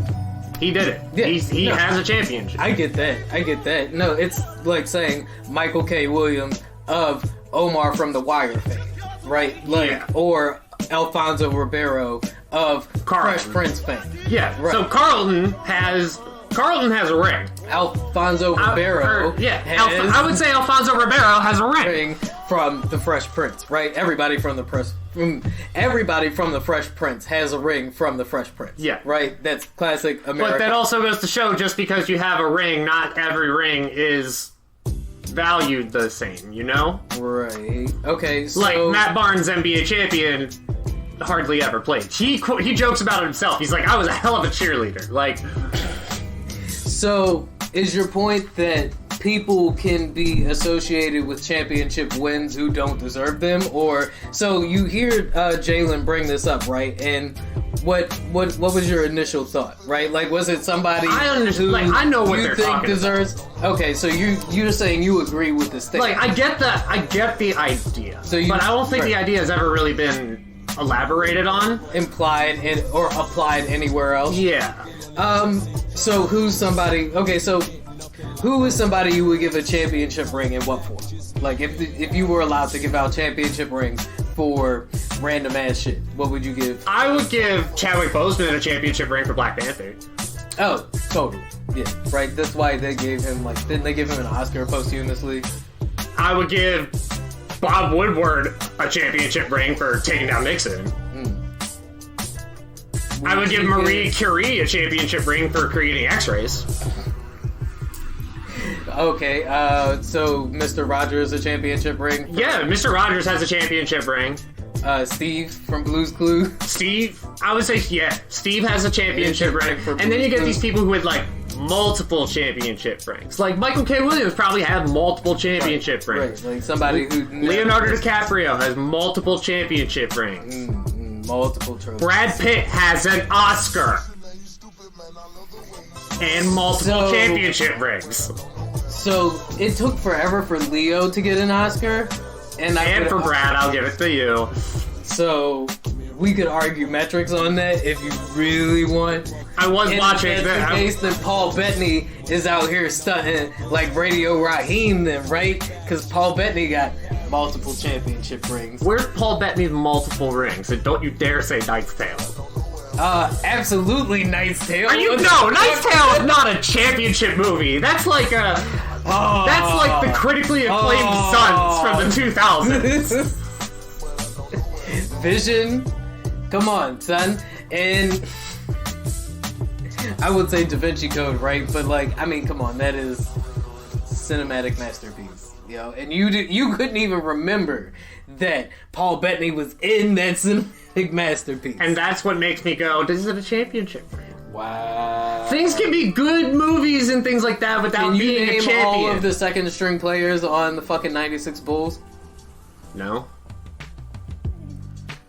He did it. Yeah, he has a championship." I get that. No, it's like saying Michael K. Williams of Omar from The Wire fame, right? Like, or Alfonso Ribeiro of Carlton. Fresh Prince fame. Yeah. Right. So Carlton has a ring. Alfonso Ribeiro has I would say Alfonso Ribeiro has a ring from the Fresh Prince, right? Everybody from the Fresh Prince has a ring from the Fresh Prince. Yeah. Right? That's classic American. But that also goes to show, just because you have a ring, not every ring is valued the same, you know? Right. Okay, so... Like, Matt Barnes, NBA champion, hardly ever played. He jokes about it himself. He's like, I was a hell of a cheerleader. Like... So, is your point that people can be associated with championship wins who don't deserve them? Or, so you hear Jalen bring this up, right? And what was your initial thought, right? Like, was it somebody who I know what you they're think talking deserves? about. Okay, so you're saying you agree with this thing. Like, I get the idea. But I don't think the idea has ever really been elaborated on. Implied or applied anywhere else? Yeah. So who's somebody... Okay, so who is somebody you would give a championship ring in what form? Like, if you were allowed to give out championship rings for random ass shit, what would you give? I would give Chadwick Boseman a championship ring for Black Panther. Oh, totally. Yeah, right. That's why they gave him, like, didn't they give him an Oscar posthumously? I would give Bob Woodward a championship ring for taking down Nixon. I would give Marie Curie a championship ring for creating X-rays. Okay, so Mr. Rogers a championship ring? Yeah, Mr. Rogers has a championship ring. Steve from Blue's Clues? Steve, I would say, yeah, Steve has a championship ring. And then you get these people who had, like, multiple championship rings. Like, Michael K. Williams probably had multiple championship rings. Right, like somebody who... Leonardo DiCaprio has multiple championship rings. Multiple trophies. Brad Pitt has an Oscar. And multiple championship rings. So, it took forever for Leo to get an Oscar. And for Brad, I'll give it to you. So, we could argue metrics on that if you really want. I was watching that. In the case that Paul Bettany is out here stunting like Radio Raheem then, right? Because Paul Bettany got multiple championship rings. Where's Paul Bettany's multiple rings? And don't you dare say Knight's Tale. Absolutely Knight's Tale. No, Knight's Tale is not a championship movie. That's like a... that's like the critically acclaimed Sons from the 2000s. Vision, come on, son. And I would say Da Vinci Code, right? But like, I mean, come on, that is cinematic masterpiece, you know. And you couldn't even remember that Paul Bettany was in that cinematic masterpiece. And that's what makes me go, this is a championship ring. Wow. Things can be good movies and things like that without being a champion. Can you name all of the second string players on the fucking 96 Bulls? No.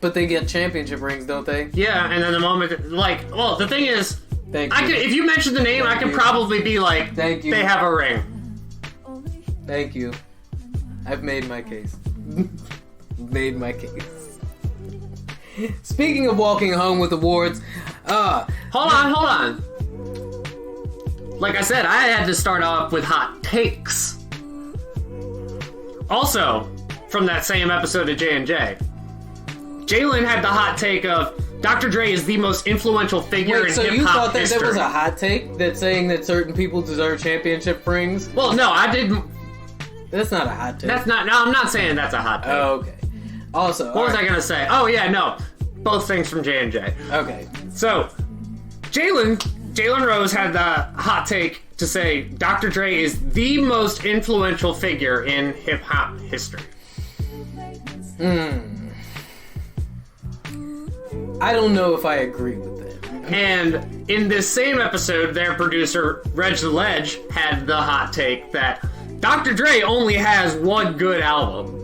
But they get championship rings, don't they? Yeah, and then the moment, like, well, the thing is, Thank you. If you mention the name, I can probably be like, Thank you. They have a ring. Thank you. I've made my case. Made my case. Speaking of walking home with awards, Hold on. Like I said, I had to start off with hot takes. Also, from that same episode of J&J, Jalen had the hot take of Dr. Dre is the most influential figure in hip-hop history. So you thought that was a hot take? That saying that certain people deserve championship rings? Well, no, I didn't. That's not a hot take. No, I'm not saying that's a hot take. Oh, okay. Also, what was I gonna say? Oh, yeah, no. Both things from J&J. Okay. So, Jalen Rose had the hot take to say Dr. Dre is the most influential figure in hip-hop history. I don't know if I agree with that. And in this same episode, their producer, Reg the Ledge, had the hot take that Dr. Dre only has one good album.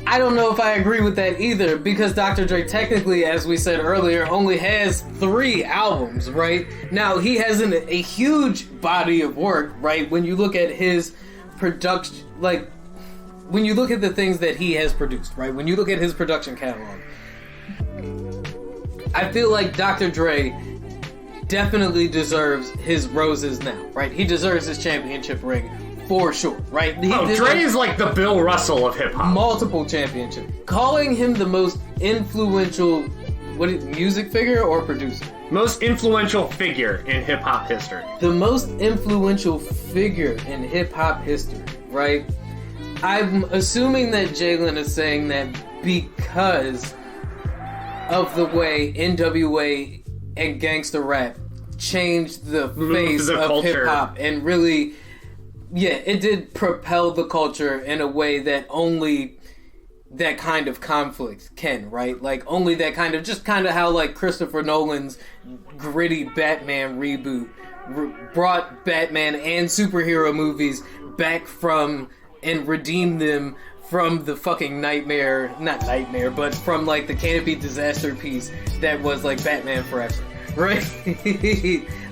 I don't know if I agree with that either, because Dr. Dre technically, as we said earlier, only has 3 albums, right? Now, he has a huge body of work, right? When you look at his production, like, when you look at the things that he has produced, right? When you look at his production catalog, I feel like Dr. Dre definitely deserves his roses now, right? He deserves his championship ring for sure, right? Dre is like the Bill Russell of hip-hop. Multiple championships. Calling him the most influential, music figure or producer? Most influential figure in hip-hop history. The most influential figure in hip-hop history, right? I'm assuming that Jalen is saying that because of the way NWA and gangsta rap changed the face of hip-hop and really, yeah, it did propel the culture in a way that only that kind of conflict can, right? Like, only that kind of, just kind of how, like, Christopher Nolan's gritty Batman reboot brought Batman and superhero movies back from, and redeemed them from the fucking not nightmare, but from, like, the campy disaster piece that was, like, Batman Forever, right?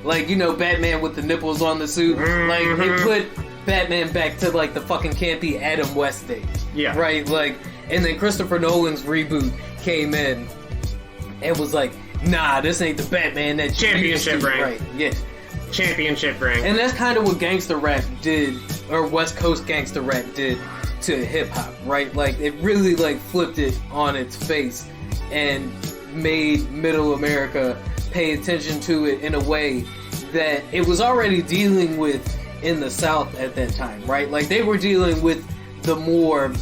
Like, you know, Batman with the nipples on the suit, like, it put Batman back to, like, the fucking campy Adam West stage. Yeah. Right? Like, and then Christopher Nolan's reboot came in and was like, nah, this ain't the Batman that championship ring. Right, yeah. Championship ring. And that's kind of what gangsta rap did, or West Coast gangsta rap did to hip-hop, right? Like, it really, like, flipped it on its face and made middle America pay attention to it in a way that it was already dealing with in the South at that time, right? Like, they were dealing with the more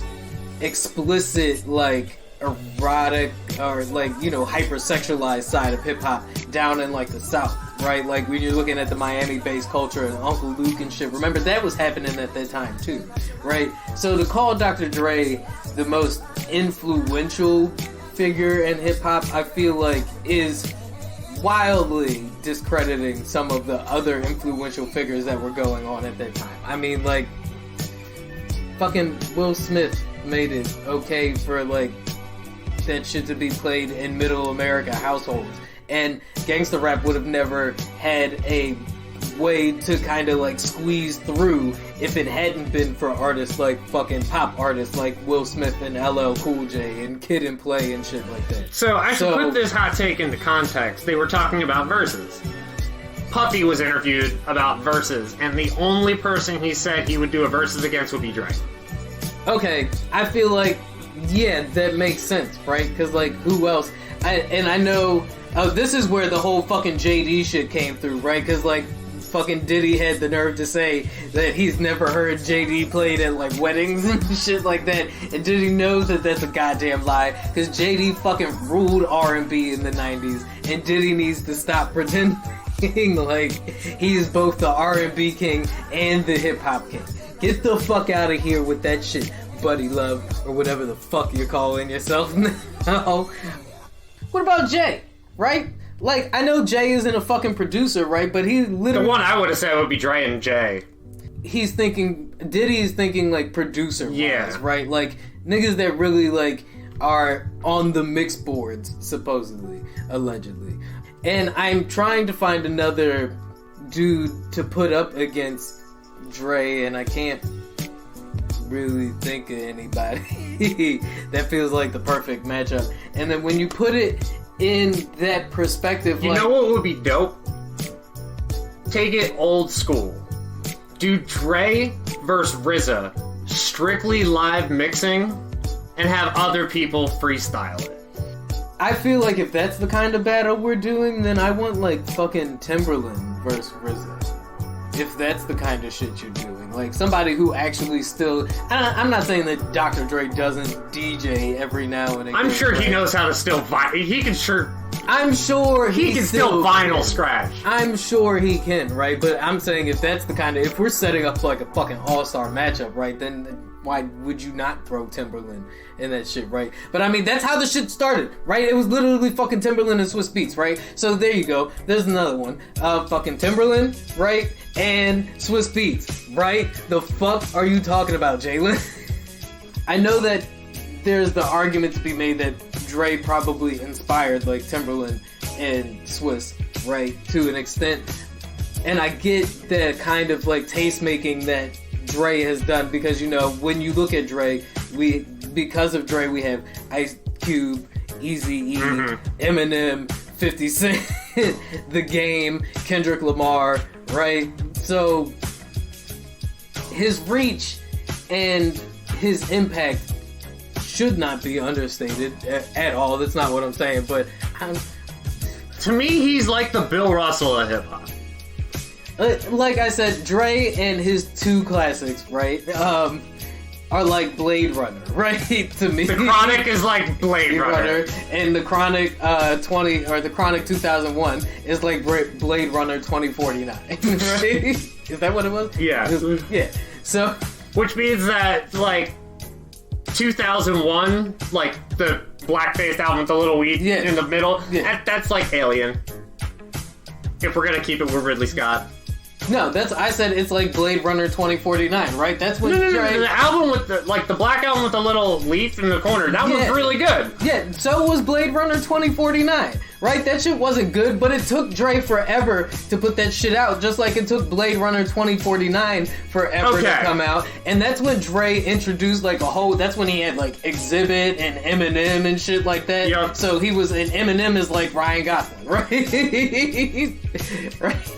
explicit, like, erotic or, like, you know, hypersexualized side of hip-hop down in, like, the South, right? Like, when you're looking at the Miami-based culture and Uncle Luke and shit, remember, that was happening at that time, too, right? So to call Dr. Dre the most influential figure in hip-hop, I feel like is wildly discrediting some of the other influential figures that were going on at that time. I mean, like, fucking Will Smith made it okay for, like, that shit to be played in middle America households, and gangsta rap would have never had a way to kind of like squeeze through if it hadn't been for artists like fucking pop artists like Will Smith and LL Cool J and Kid and Play and shit like that. So I should put this hot take into context. They were talking about verses. Puffy was interviewed about verses, and the only person he said he would do a verses against would be Dre. Okay, I feel like, yeah, that makes sense, right? Because, like, who else? I know, this is where the whole fucking JD shit came through, right? Because, like, fucking Diddy had the nerve to say that he's never heard JD played at, like, weddings and shit like that. And Diddy knows that that's a goddamn lie, because JD fucking ruled R&B in the 90s, and Diddy needs to stop pretending like he's both the R&B king and the hip-hop king. Get the fuck out of here with that shit, Buddy Love, or whatever the fuck you're calling yourself now. What about Jay, right? Like, I know Jay isn't a fucking producer, right? But he literally... The one I would have said would be Dre and Jay. He's thinking... Diddy's thinking, like, producer-wise, yeah. right? Like, niggas that really, like, are on the mix boards, supposedly, allegedly. And I'm trying to find another dude to put up against Dre, and I can't really think of anybody that feels like the perfect matchup. And then when you put it in that perspective, you know what would be dope? Take it old school. Do Dre versus RZA, strictly live mixing, and have other people freestyle it. I feel like if that's the kind of battle we're doing, then I want, like, fucking Timberland versus RZA. If that's the kind of shit you're doing. Like, somebody who actually still... I'm not saying that Dr. Dre doesn't DJ every now and again. I'm sure he knows how to still... He can sure... I'm sure he can still vinyl scratch. I'm sure he can, right? But I'm saying if that's the kind of... If we're setting up, like, a fucking all-star matchup, right, then... Why would you not throw Timberland in that shit, right? But I mean, that's how the shit started, right? It was literally fucking Timberland and Swiss Beats, right? So there you go. There's another one. Fucking Timberland, right? And Swiss Beats, right? The fuck are you talking about, Jalen? I know that there's the argument to be made that Dre probably inspired, like, Timberland and Swiss, right? To an extent. And I get the kind of, like, taste making that Dre has done, because, you know, when you look at Dre, because of Dre, we have Ice Cube, Eazy-E, Eminem, 50 Cent, The Game, Kendrick Lamar, right? So his reach and his impact should not be understated at all. That's not what I'm saying, but to me, he's like the Bill Russell of hip-hop. Like I said, Dre and his two classics, right, are like Blade Runner, right? To me, The Chronic is like Blade Runner, and the Chronic 2001 is like Blade Runner 2049, right? Is that what it was? Yeah. Yeah. So, which means that, like, 2001, like the black-faced album with the little weed in the middle, that's like Alien. If we're gonna keep it with Ridley Scott. No, I said it's like Blade Runner 2049, right? That's what No, the album with the, like, the black album with the little leaf in the corner, that was really good. Yeah, so was Blade Runner 2049, right? That shit wasn't good, but it took Dre forever to put that shit out, just like it took Blade Runner 2049 forever to come out. And that's when Dre introduced, like, that's when he had, like, Exhibit and Eminem and shit like that. Yep. So and Eminem is like Ryan Gosling, right? Right?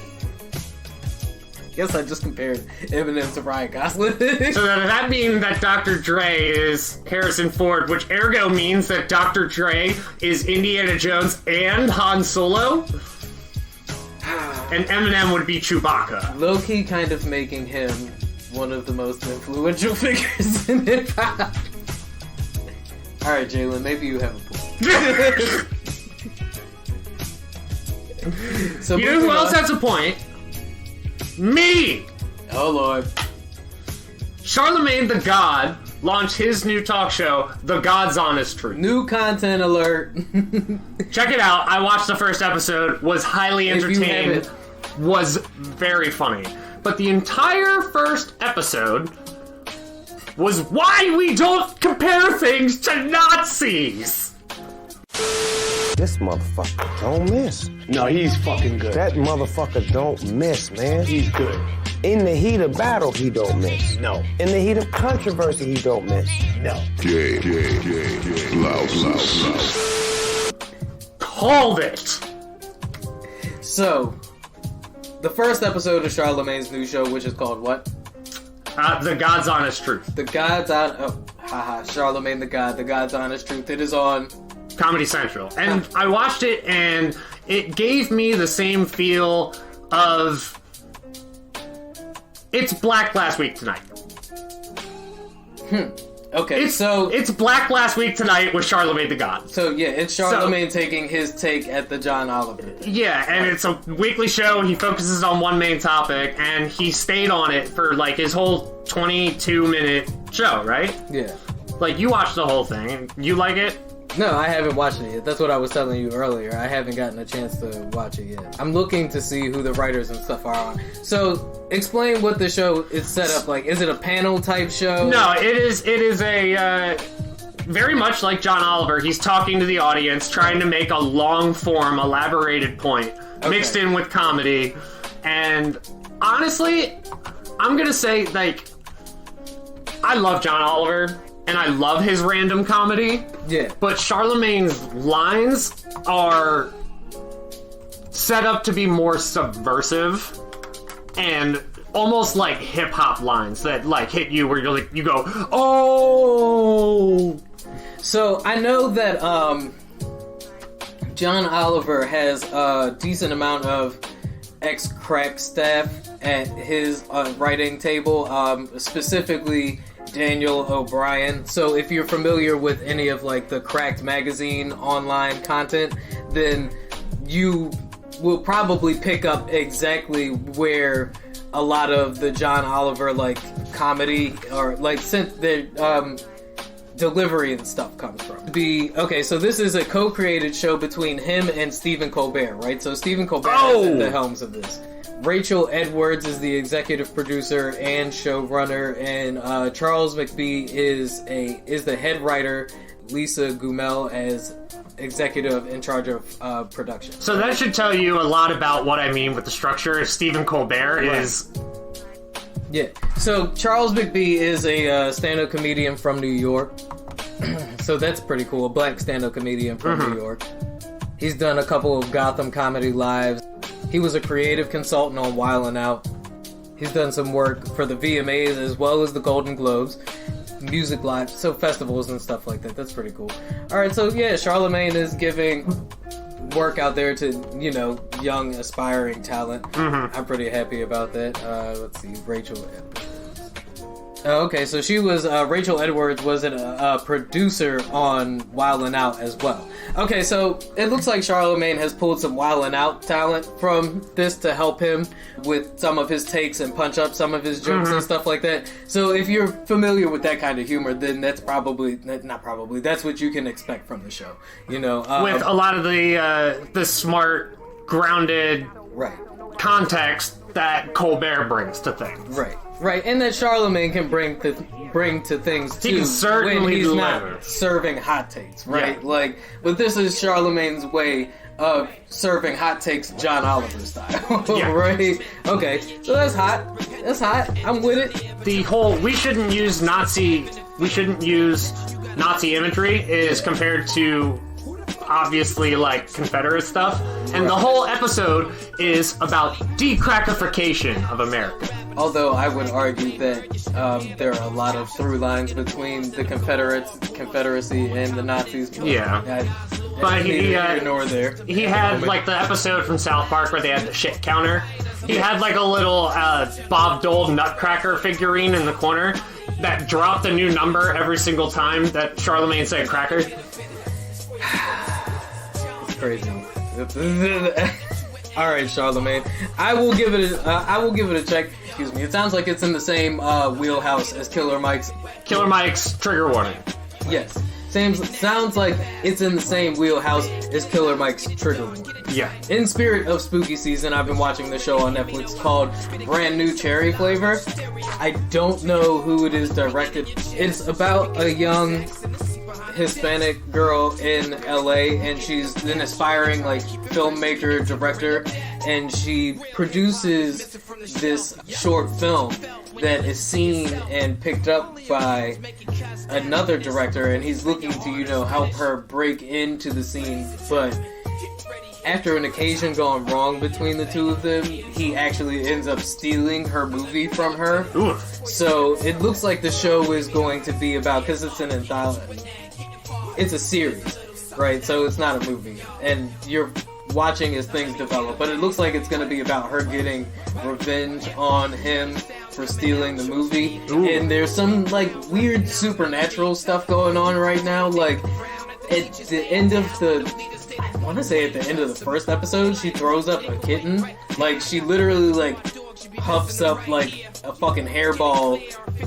Guess I just compared Eminem to Ryan Gosling. So that means that Dr. Dre is Harrison Ford, which ergo means that Dr. Dre is Indiana Jones and Han Solo? and Eminem would be Chewbacca. Low-key kind of making him one of the most influential figures in hip-hop. Alright, Jalen, maybe you have a point. So you know who else has a point? Me! Oh, Lord. Charlamagne the God launched his new talk show, The God's Honest Truth. New content alert. Check it out. I watched the first episode, was highly entertained, was very funny. But the entire first episode was why we don't compare things to Nazis. This motherfucker don't miss. No, he's fucking good. That motherfucker don't miss, man. He's good. In the heat of battle, he don't miss. No. In the heat of controversy, he don't miss. No. Called it. So, the first episode of Charlamagne's new show, which is called what? The God's Honest Truth. The God's Charlamagne the God, The God's Honest Truth. It is on Comedy Central. And I watched it, and it gave me the same feel of... It's Black Last Week Tonight. Okay, it's Black Last Week Tonight with Charlamagne the God. So, yeah, it's Charlamagne taking his take at the John Oliver. Yeah, and it's a weekly show. He focuses on one main topic, and he stayed on it for, like, his whole 22-minute show, right? Yeah. Like, you watched the whole thing. You like it? No, I haven't watched it yet. That's what I was telling you earlier. I haven't gotten a chance to watch it yet. I'm looking to see who the writers and stuff are on. So, explain what the show is set up like. Is it a panel type show? No, it is a very much like John Oliver. He's talking to the audience, trying to make a long form, elaborated point, mixed in with comedy. And honestly, I'm gonna say, like, I love John Oliver. And I love his random comedy. Yeah. But Charlamagne's lines are set up to be more subversive and almost like hip-hop lines that, like, hit you where you're like, you go, oh! So, I know that, John Oliver has a decent amount of ex-crack staff at his writing table, specifically Daniel O'Brien. So if you're familiar with any of like the Cracked magazine online content, then you will probably pick up exactly where a lot of the John Oliver like comedy or like the delivery and stuff comes from. So this is a co-created show between him and Stephen Colbert, right? So Stephen Colbert is at the helms of this. Rachel Edwards is the executive producer and showrunner, and Charles McBee is the head writer. Lisa Gumel as executive in charge of production. So that should tell you a lot about what I mean with the structure. Stephen Colbert is... Yeah. So Charles McBee is a stand-up comedian from New York. So that's pretty cool. A black stand-up comedian from New York. He's done a couple of Gotham Comedy Lives. He was a creative consultant on Wildin' Out. He's done some work for the VMAs as well as the Golden Globes, music live, so festivals and stuff like that. That's pretty cool. Alright, so yeah, Charlamagne is giving work out there to, you know, young, aspiring talent. I'm pretty happy about that. Let's see, Rachel Edwards. Okay, so she was, Rachel Edwards was a producer on Wildin' Out as well. Okay, so it looks like Charlamagne has pulled some Wildin' Out talent from this to help him with some of his takes and punch up some of his jokes and stuff like that. So if you're familiar with that kind of humor, then that's that's what you can expect from the show. You know, with a lot of the smart, grounded context that Colbert brings to things. Right, and that Charlamagne can bring to things too. He can certainly when he's deliver. not serving hot takes, right? Yeah. Like, but this is Charlamagne's way of serving hot takes John Oliver style, right? Okay, so that's hot. That's hot. I'm with it. The whole we shouldn't use Nazi imagery is compared to obviously like Confederate stuff, and the whole episode is about decrackification of America. Although I would argue that there are a lot of through lines between the Confederacy and the Nazis. But he nor there. He had like the episode from South Park where they had the shit counter. He had like a little Bob Dole Nutcracker figurine in the corner that dropped a new number every single time that Charlamagne said cracker. It's crazy. All right, Charlamagne. I will give it a check. Excuse me. It sounds like it's in the same wheelhouse as Killer Mike's. Killer Mike's trigger warning. Yes. Sounds like it's in the same wheelhouse as Killer Mike's trigger warning. Yeah. In spirit of spooky season, I've been watching the show on Netflix called Brand New Cherry Flavor. I don't know who it is directed. It's about a young Hispanic girl in LA, and she's an aspiring like filmmaker, director, and she produces this short film that is seen and picked up by another director, and he's looking to, help her break into the scene, but after an occasion gone wrong between the two of them, he actually ends up stealing her movie from her. Ooh. So it looks like the show is going to be about, because it's an anthology, it's a series, right? So it's not a movie, and you're watching as things develop, but it looks like it's going to be about her getting revenge on him for stealing the movie. Ooh. And there's some like weird supernatural stuff going on right now. Like at the end of I want to say at the end of the first episode, she throws up a kitten. Like she literally like puffs up like a fucking hairball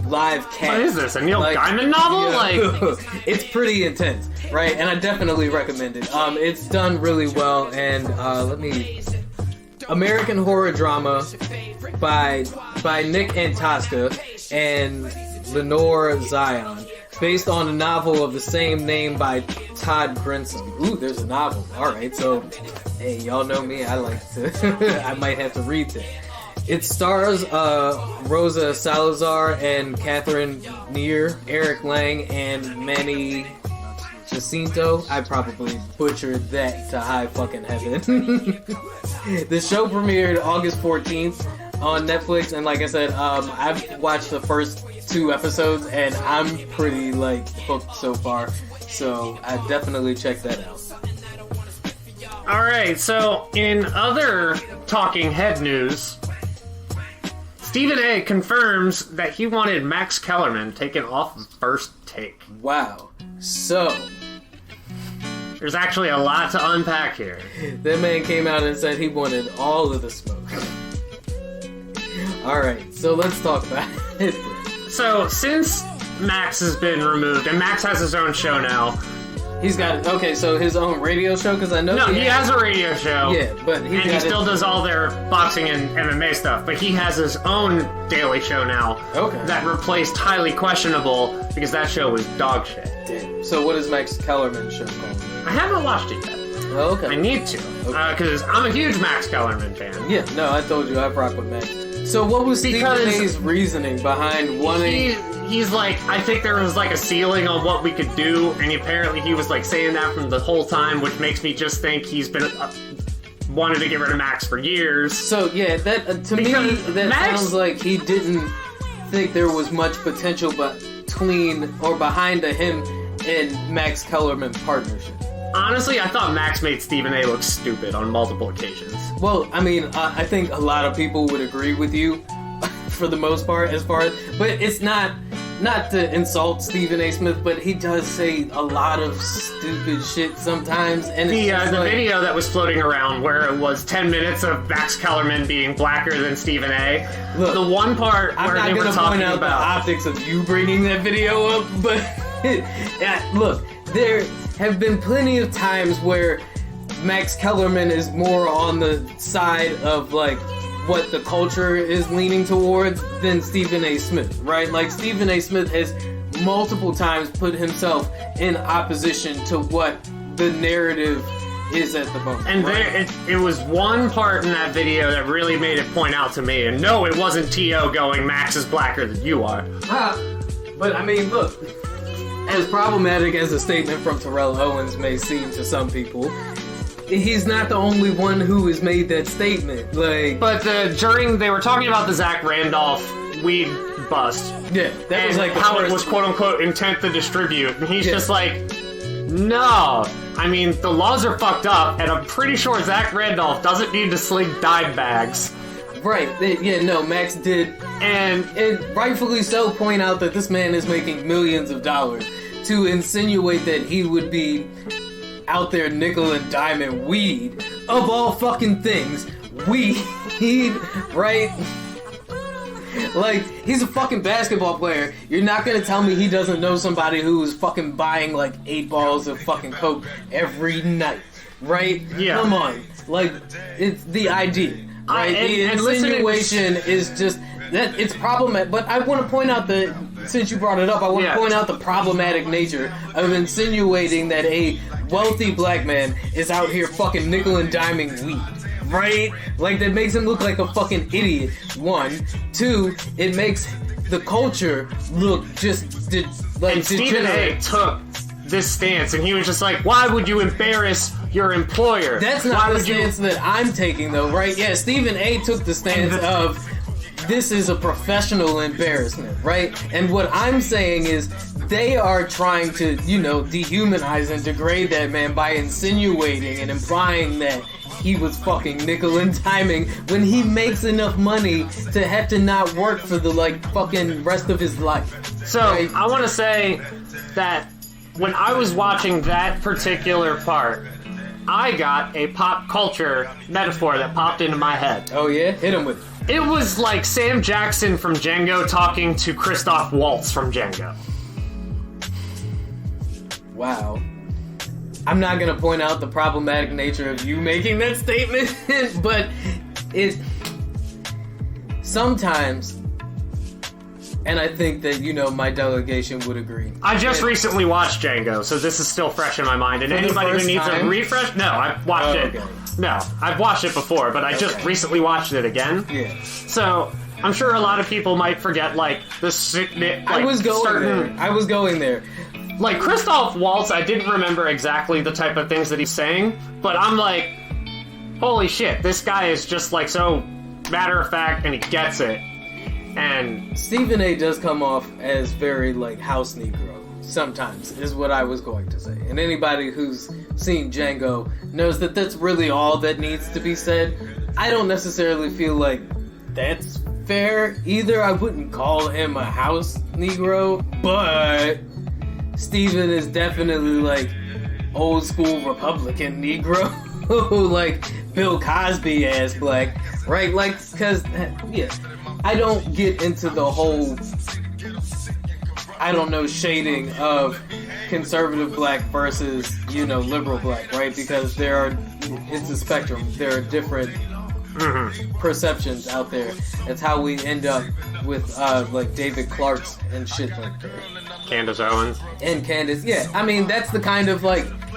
live cat. What is this, a Neil Gaiman novel? Yeah. It's pretty intense, right? And I definitely recommend it. It's done really well, and American horror drama by Nick Antosca and Lenore Zion, based on a novel of the same name by Todd Grinsom. Ooh, there's a novel. All right, so hey, y'all know me. I like to. I might have to read that. It stars Rosa Salazar and Catherine Neer, Eric Lang, and Manny Jacinto. I probably butchered that to high fucking heaven. The show premiered August 14th on Netflix, and like I said, I've watched the first 2 episodes, and I'm pretty like hooked so far. So I definitely check that out. Alright, so in other talking head news, Stephen A. confirms that he wanted Max Kellerman taken off of First Take. Wow. So there's actually a lot to unpack here. That man came out and said he wanted all of the smoke. Alright, so let's talk about it. So, since Max has been removed, and Max has his own show now. He's got, so his own radio show? Because I know he has a radio show. Yeah, but he still does all their boxing and MMA stuff, but he has his own daily show now. Okay. That replaced Highly Questionable, because that show was dog shit. Damn. So what is Max Kellerman's show called? I haven't watched it yet. Oh, okay. I need to, because I'm a huge Max Kellerman fan. Yeah, no, I told you I rock with Max. So what was Stephen A's reasoning behind wanting... He's like, I think there was like a ceiling on what we could do, and apparently he was like saying that from the whole time, which makes me just think he's been wanted to get rid of Max for years. So yeah, that to me that sounds like he didn't think there was much potential between or behind him and Max Kellerman partnership. Honestly, I thought Max made Stephen A. look stupid on multiple occasions. Well, I mean, I think a lot of people would agree with you for the most part, but it's not to insult Stephen A. Smith, but he does say a lot of stupid shit sometimes. And it's the video that was floating around where it was 10 minutes of Max Kellerman being blacker than Stephen A. Look, the one part where they were talking about the optics of you bringing that video up, but look, there have been plenty of times where Max Kellerman is more on the side of like what the culture is leaning towards than Stephen A. Smith, right? Like Stephen A. Smith has multiple times put himself in opposition to what the narrative is at the moment. And right? it was one part in that video that really made it point out to me, and no, it wasn't T.O. going, Max is blacker than you are. But I mean, look, as problematic as a statement from Terrell Owens may seem to some people, he's not the only one who has made that statement. Like, but they were talking about the Zach Randolph weed bust. Yeah, that was like how it was quote unquote intent to distribute, and he's just like, no. I mean, the laws are fucked up, and I'm pretty sure Zach Randolph doesn't need to sling dime bags. Right, Max did, and rightfully so point out that this man is making millions of dollars. To insinuate that he would be out there nickel and diming weed, of all fucking things, weed, right? Like, he's a fucking basketball player. You're not gonna tell me he doesn't know somebody who's fucking buying like 8 balls of fucking coke every night, right? Yeah. Come on, like, it's the idea. Right, the insinuation is just that it's problematic. But I want to point out that, since you brought it up, I want to point out the problematic nature of insinuating that a wealthy black man is out here fucking nickel and diming weed. Right? Like, that makes him look like a fucking idiot. 1, 2, it makes the culture look just like. And Stephen A. took this stance, and he was just like, why would you embarrass your employer? That's not the stance that I'm taking, though, right? Yeah, Stephen A. took the stance of, this is a professional embarrassment, right? And what I'm saying is, they are trying to, dehumanize and degrade that man by insinuating and implying that he was fucking nickel and diming when he makes enough money to have to not work for the, fucking rest of his life. So, right? I want to say that when I was watching that particular part, I got a pop culture metaphor that popped into my head. Oh yeah? Hit him with it. It was like Sam Jackson from Django talking to Christoph Waltz from Django. Wow. I'm not gonna point out the problematic nature of you making that statement, but it... Sometimes... And I think that, my delegation would agree. I just recently watched Django, so this is still fresh in my mind. And anybody who needs a refresh... No, I've watched it. Okay. No, I've watched it before, but I just recently watched it again. Yeah. So, I'm sure a lot of people might forget, the... I was going there. Like, Christoph Waltz, I didn't remember exactly the type of things that he's saying, but I'm like, holy shit, this guy is just, so matter-of-fact, and he gets it. And Stephen A. does come off as very, house Negro, sometimes, is what I was going to say. And anybody who's seen Django knows that that's really all that needs to be said. I don't necessarily feel like that's fair either. I wouldn't call him a house Negro, but Stephen is definitely, old school Republican Negro, Bill Cosby-ass black, right? Because, I don't get into the whole, shading of conservative black versus, liberal black, right? Because it's a spectrum. There are different perceptions out there. That's how we end up with, David Clark's and shit like that. Candace Owens. And Candace, yeah. I mean, that's the kind of,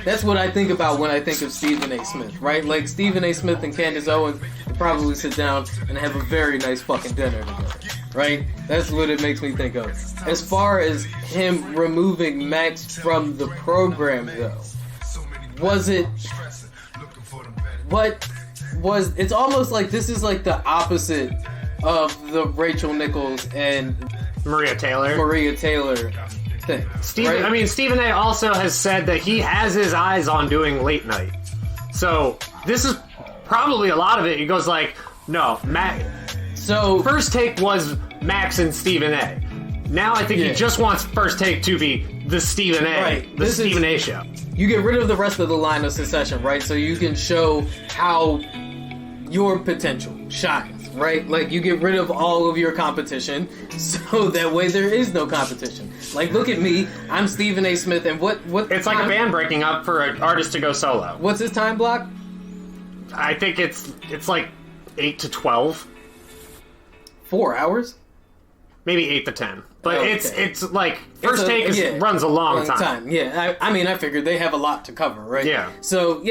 that's what I think about when I think of Stephen A. Smith, right? Stephen A. Smith and Candace Owens would probably sit down and have a very nice fucking dinner together, right? That's what it makes me think of. As far as him removing Max from the program, though, it's almost like this is the opposite of the Rachel Nichols and Maria Taylor thing. Stephen A. also has said that he has his eyes on doing late night. So, this is probably a lot of it. He goes no, Max. So, First Take was Max and Stephen A. Now I think he just wants First Take to be the Stephen A. Right. The Stephen A. show. You get rid of the rest of the line of succession, right? So you can show how your potential shines. Right? You get rid of all of your competition, so that way there is no competition. Look at me, I'm Stephen A. Smith, and what it's like a band breaking up for an artist to go solo. What's his time block? I think it's 8 to 12. 4 hours? Maybe 8 to 10. But okay. it's First Take runs a long time. Yeah, I figured they have a lot to cover, right? Yeah. So,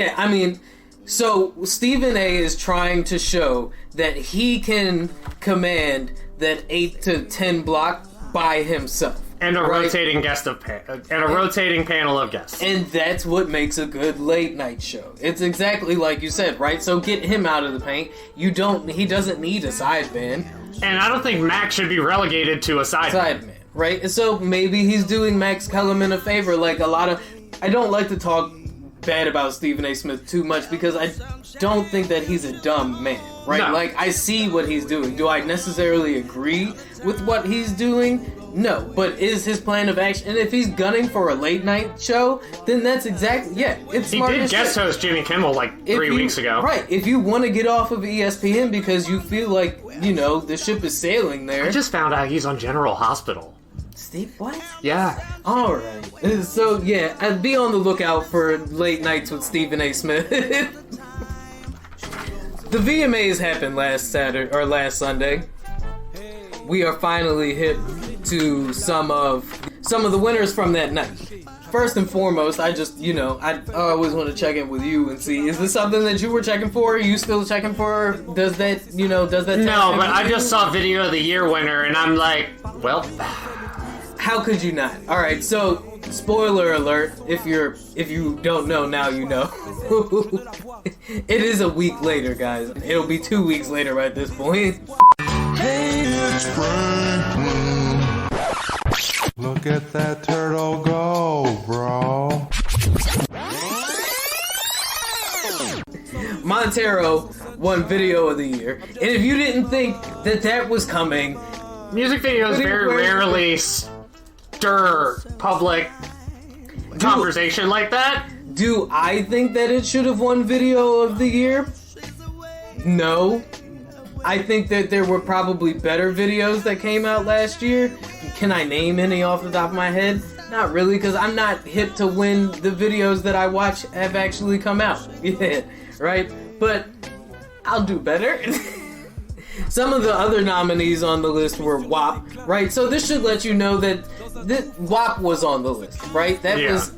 So Stephen A. is trying to show that he can command that 8 to 10 block by himself. And a right? rotating rotating panel of guests. And that's what makes a good late night show. It's exactly like you said, right? So get him out of the paint. He doesn't need a sideman. And I don't think Max should be relegated to a sideman. Right? And so maybe he's doing Max Kellerman a favor. Like I don't like to talk bad about Stephen A. Smith too much because I don't think that he's a dumb man, right? No. Like, I see what he's doing. Do I necessarily agree with what he's doing? No, but is his plan of action, and if he's gunning for a late night show, then that's exactly, it's He smart did as guest shit. host Jimmy Kimmel like 3 weeks ago. Right, if you want to get off of ESPN because you feel like, the ship is sailing there. I just found out he's on General Hospital. Steve, what? Yeah. Alright. So, I'd be on the lookout for late nights with Stephen A. Smith. The VMAs happened last Sunday. We are finally hip to some of the winners from that night. First and foremost, I just, I always want to check in with you and see, is this something that you were checking for? Are you still checking for? Does that No, but I just saw Video of the Year winner, and I'm like, well... How could you not? Alright, so, spoiler alert, if you don't know, now you know. It is a week later, guys. It'll be 2 weeks later at this point. Hey, it's Franklin. Look at that turtle go, bro. Montero won Video of the Year. And if you didn't think that was coming... Music videos very rarely stir public conversation like that. Do I think that it should have won Video of the Year? No. I think that there were probably better videos that came out last year. Can I name any off the top of my head? Not really, because I'm not hip to when the videos that I watch have actually come out. Yeah, right? But I'll do better. Some of the other nominees on the list were WAP, right? So this should let you know that WAP was on the list, right? That was,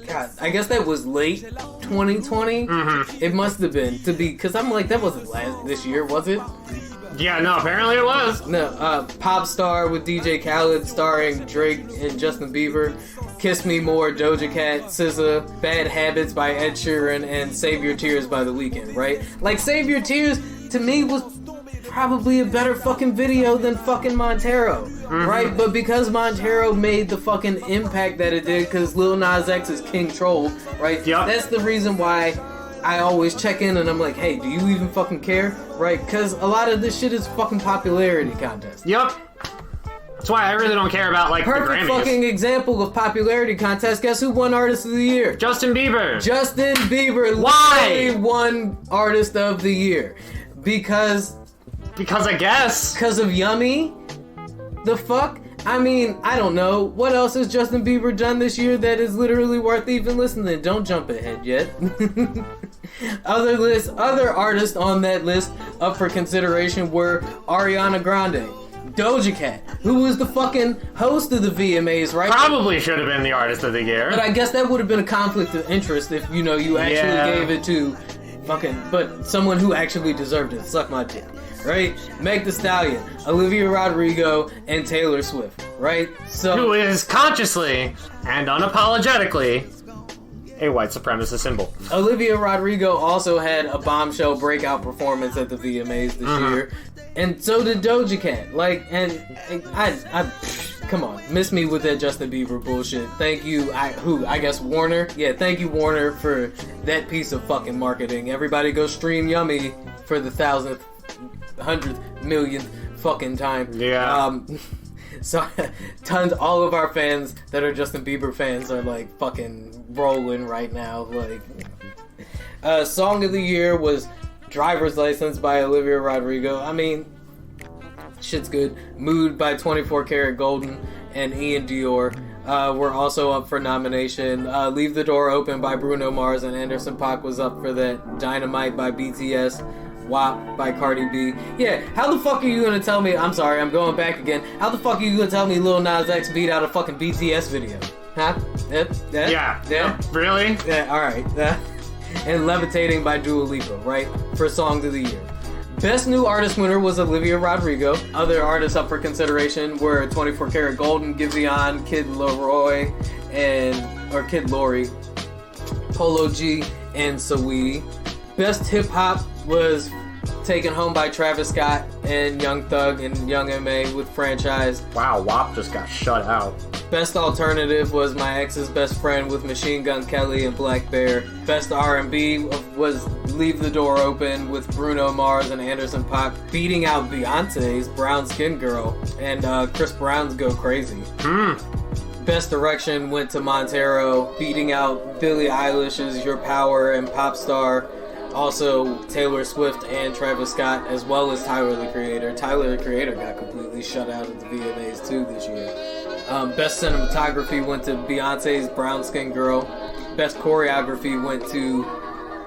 God, I guess that was late 2020. Mm-hmm. It must have been because I'm like, that wasn't this year, was it? Yeah, no, apparently it was. No, Pop Star with DJ Khaled starring Drake and Justin Bieber. Kiss Me More, Doja Cat, SZA, Bad Habits by Ed Sheeran, and Save Your Tears by The Weeknd, right? Like, Save Your Tears, to me, was probably a better fucking video than fucking Montero, right? But because Montero made the fucking impact that it did, because Lil Nas X is King Troll, right? Yep. That's the reason why I always check in and I'm like, hey, do you even fucking care? Right? Because a lot of this shit is fucking popularity contest. Yep. That's why I really don't care about, like, Perfect the Grammys. fucking example of popularity contest. Guess who won Artist of the Year? Justin Bieber. Justin Bieber Why? literally won Artist of the Year. Because I guess. Because of Yummy? The fuck? I mean, I don't know. What else has Justin Bieber done this year that is literally worth even listening? Don't jump ahead yet. Other artists on that list up for consideration were Ariana Grande, Doja Cat, who was the fucking host of the VMAs, right? Probably should have been the Artist of the Year. But I guess that would have been a conflict of interest if, you actually gave it to but someone who actually deserved it. Suck my dick. Right? Meg Thee Stallion, Olivia Rodrigo, and Taylor Swift, right? So who is consciously and unapologetically a white supremacist symbol. Olivia Rodrigo also had a bombshell breakout performance at the VMAs this year, and so did Doja Cat. Like, and I come on, miss me with that Justin Bieber bullshit. Thank you, I guess Warner? Yeah, thank you Warner for that piece of fucking marketing. Everybody go stream Yummy for the 100th millionth fucking time. Yeah. So all of our fans that are Justin Bieber fans are like fucking rolling right now. Like, Song of the Year was Driver's License by Olivia Rodrigo. I mean, shit's good. Mood by 24 Karat Golden and Ian Dior were also up for nomination. Leave the Door Open by Bruno Mars and Anderson .Paak was up for that. Dynamite by BTS. WAP by Cardi B. Yeah, how the fuck are you gonna tell me, I'm sorry, I'm going back again, how the fuck are you gonna tell me Lil Nas X beat out a fucking BTS video? Huh? Yeah? Really? Yeah, alright. And Levitating by Dua Lipa, right? For Songs of the Year. Best New Artist winner was Olivia Rodrigo. Other artists up for consideration were 24 Karat Golden, Giveon, Kid Laroi, or Kid Lori, Polo G, and Saweetie. Best Hip Hop was taken home by Travis Scott and Young Thug and Young M.A. with Franchise. Wow, WAP just got shut out. Best Alternative was My Ex's Best Friend with Machine Gun Kelly and Black Bear. Best R&B was Leave the Door Open with Bruno Mars and Anderson .Paak, beating out Beyonce's Brown Skin Girl and Chris Brown's Go Crazy. Best Direction went to Montero, beating out Billie Eilish's Your Power and Popstar. Also, Taylor Swift and Travis Scott, as well as Tyler, the Creator. Tyler, the Creator got completely shut out at the VMAs, too, this year. Best Cinematography went to Beyonce's Brown Skin Girl. Best Choreography went to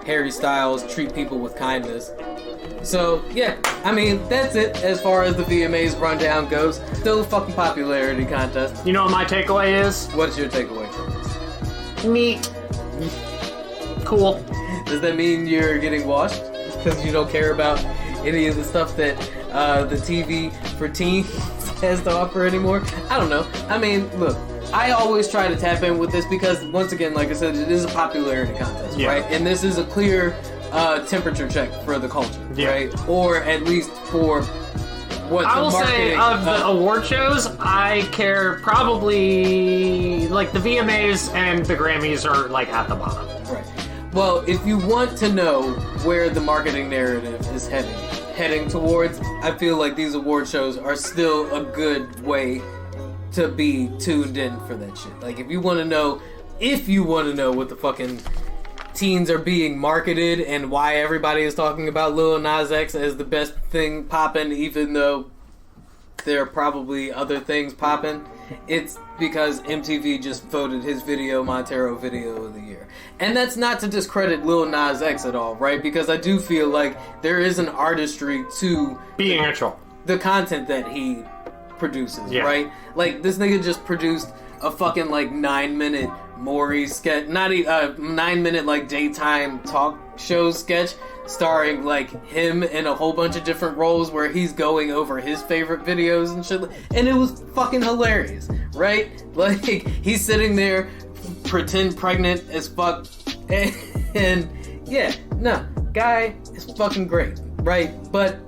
Harry Styles' Treat People with Kindness. So, yeah, I mean, that's it as far as the VMAs rundown goes. Still a fucking popularity contest. You know what my takeaway is? What's your takeaway from this? Neat. Cool. Does that mean you're getting washed? Because you don't care about any of the stuff that the TV for teens has to offer anymore? I don't know. I mean, look, I always try to tap in with this because, once again, like I said, it is a popularity contest, right? And this is a clear temperature check for the culture, right? Or at least for what I the will say, of the award shows, I care probably, like, the VMAs and the Grammys are, like, at the bottom. Right. Well, if you want to know where the marketing narrative is heading towards, I feel like these award shows are still a good way to be tuned in for that shit. Like, if you want to know what the fucking teens are being marketed and why everybody is talking about Lil Nas X as the best thing popping, even though there are probably other things popping, it's because MTV just voted his video Montero Video of the Year. And that's not to discredit Lil Nas X at all, right? Because I do feel like there is an artistry to being a troll. The content that he produces, right? Like, this nigga just produced a fucking, like, 9-minute Maury sketch, not a 9-minute, like, daytime talk show sketch starring, like, him in a whole bunch of different roles where he's going over his favorite videos and shit. And it was fucking hilarious, right? Like, he's sitting there, pretend pregnant as fuck, and yeah, no, guy is fucking great, right? But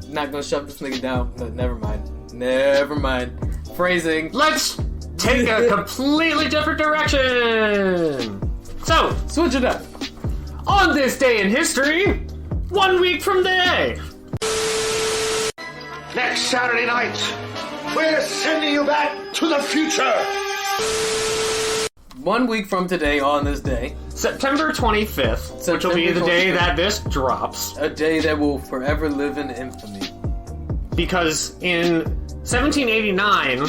not gonna shove this nigga down. No, never mind. Phrasing. Let's take a completely different direction. So, switch it up. On this day in history, 1 week from today. Next Saturday night, we're sending you back to the future. 1 week from today, on this day, September 25th, which will be the day that this drops. A day that will forever live in infamy. Because in 1789,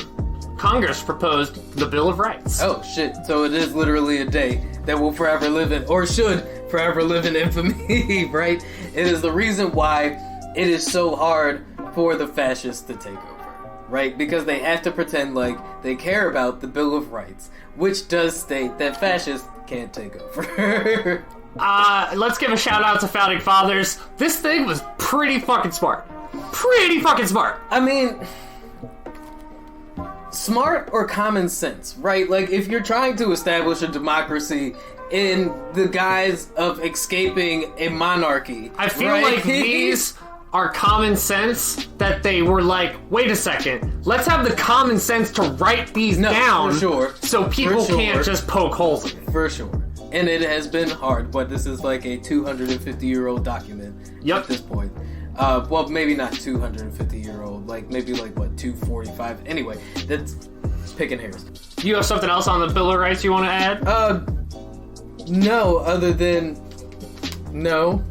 Congress proposed the Bill of Rights. Oh, shit. So it is literally a day that will forever live in, or should forever live in infamy, right? It is the reason why it is so hard for the fascists to take over, right? Because they have to pretend like they care about the Bill of Rights, which does state that fascists can't take over. Let's give a shout out to Founding Fathers. This thing was pretty fucking smart. I mean, smart or common sense, right? Like, if you're trying to establish a democracy in the guise of escaping a monarchy, I feel right? like these are common sense that they were like, wait a second, let's have the common sense to write these down for sure. So people can't just poke holes in it. For sure. And it has been hard, but this is like a 250-year-old document at this point. Well, maybe not 250-year-old, like maybe like, what, 245? Anyway, that's picking hairs. You have something else on the Bill of Rights you want to add? No, other than no.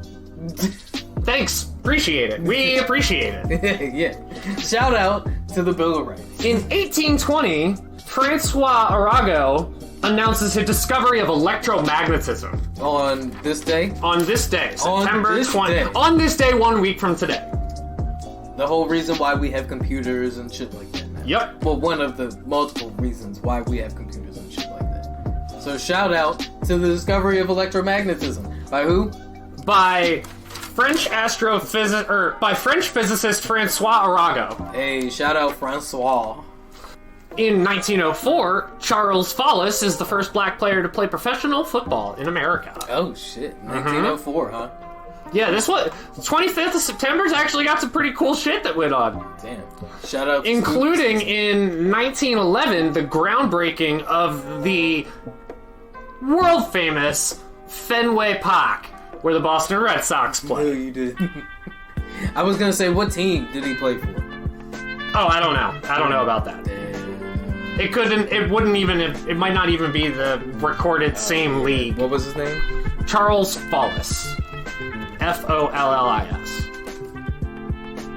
Thanks. Appreciate it. We appreciate it. Yeah. Shout out to the Bill of Rights. In 1820, Francois Arago announces his discovery of electromagnetism. On this day? On this day, September 20th. Day. On this day, 1 week from today. The whole reason why we have computers and shit like that now. Yep. Well, one of the multiple reasons why we have computers and shit like that. So shout out to the discovery of electromagnetism. By who? By French by French physicist Francois Arago. Hey, shout out Francois. In 1904, Charles Follis is the first black player to play professional football in America. Oh shit, 1904, huh? Yeah, this was 25th of September's actually got some pretty cool shit that went on. Damn. Shout out to including in 1911 the groundbreaking of the world famous Fenway Park, where the Boston Red Sox play. Oh, you did. I was gonna say, what team did he play for? Oh, I don't know. I don't know about that. It couldn't. It wouldn't even. It might not even be the recorded same league. What was his name? Charles Follis. Follis.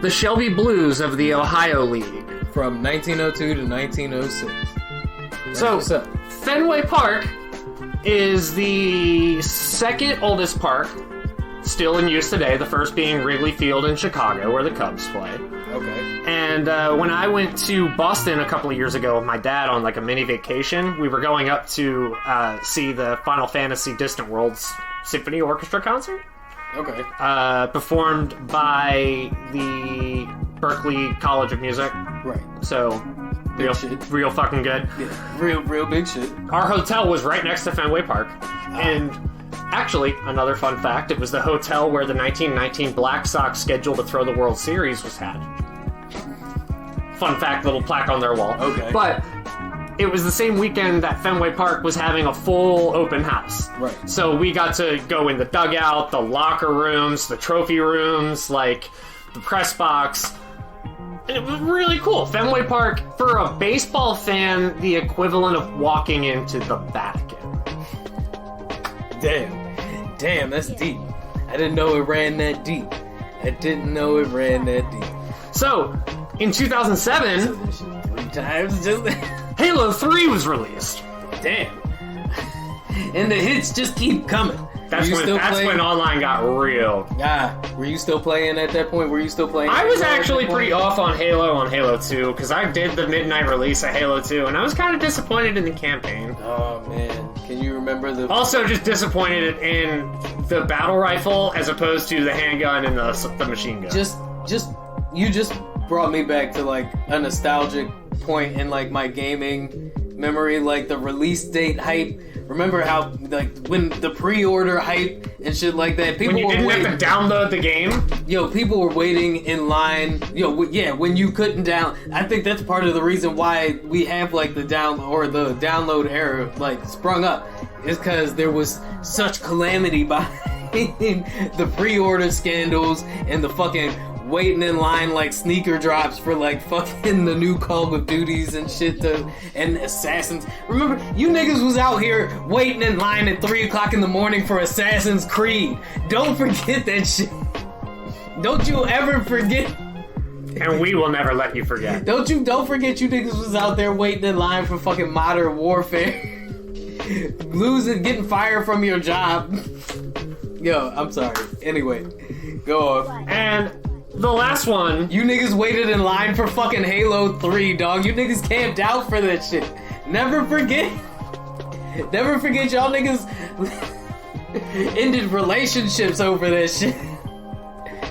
The Shelby Blues of the Ohio League. From 1902 to 1906. So, what's up. Fenway Park is the second oldest park still in use today, the first being Wrigley Field in Chicago, where the Cubs play. Okay. And when I went to Boston a couple of years ago with my dad on like a mini vacation, we were going up to see the Final Fantasy Distant Worlds Symphony Orchestra concert. Okay. Performed by the Berklee College of Music. Right. So, real fucking good. Yeah, real big shit. Our hotel was right next to Fenway Park. And actually, another fun fact, it was the hotel where the 1919 Black Sox schedule to throw the World Series was had. Fun fact, little plaque on their wall. Okay. But it was the same weekend that Fenway Park was having a full open house. Right. So we got to go in the dugout, the locker rooms, the trophy rooms, like the press box. And it was really cool. Fenway Park, for a baseball fan, the equivalent of walking into the Vatican. Damn, that's deep. I didn't know it ran that deep. So, in 2007, 3 times just... Halo 3 was released. Damn. And the hits just keep coming. That's when online got real. Were you still playing at that point? I was actually pretty off on Halo 2, because I did the midnight release of Halo 2, and I was kind of disappointed in the campaign. Oh, man. Can you remember the... Also just disappointed in the battle rifle as opposed to the handgun and the machine gun. You just brought me back to, like, a nostalgic point in, like, my gaming memory, like the release date hype. Remember how, like, when the pre-order hype and shit like that, people when you didn't have to download the game? Yo, people were waiting in line. When you couldn't I think that's part of the reason why we have, like, the download era, like, sprung up, is because there was such calamity behind the pre-order scandals and the fucking waiting in line like sneaker drops for like fucking the new Call of Duties and shit and Assassins. Remember, you niggas was out here waiting in line at 3 o'clock in the morning for Assassin's Creed. Don't forget that shit. Don't you ever forget. And we will never let you forget. Don't forget you niggas was out there waiting in line for fucking Modern Warfare. Getting fired from your job. Yo, I'm sorry. Anyway, go on. And the last one. You niggas waited in line for fucking Halo 3, dog. You niggas camped out for that shit. Never forget y'all niggas ended relationships over that shit.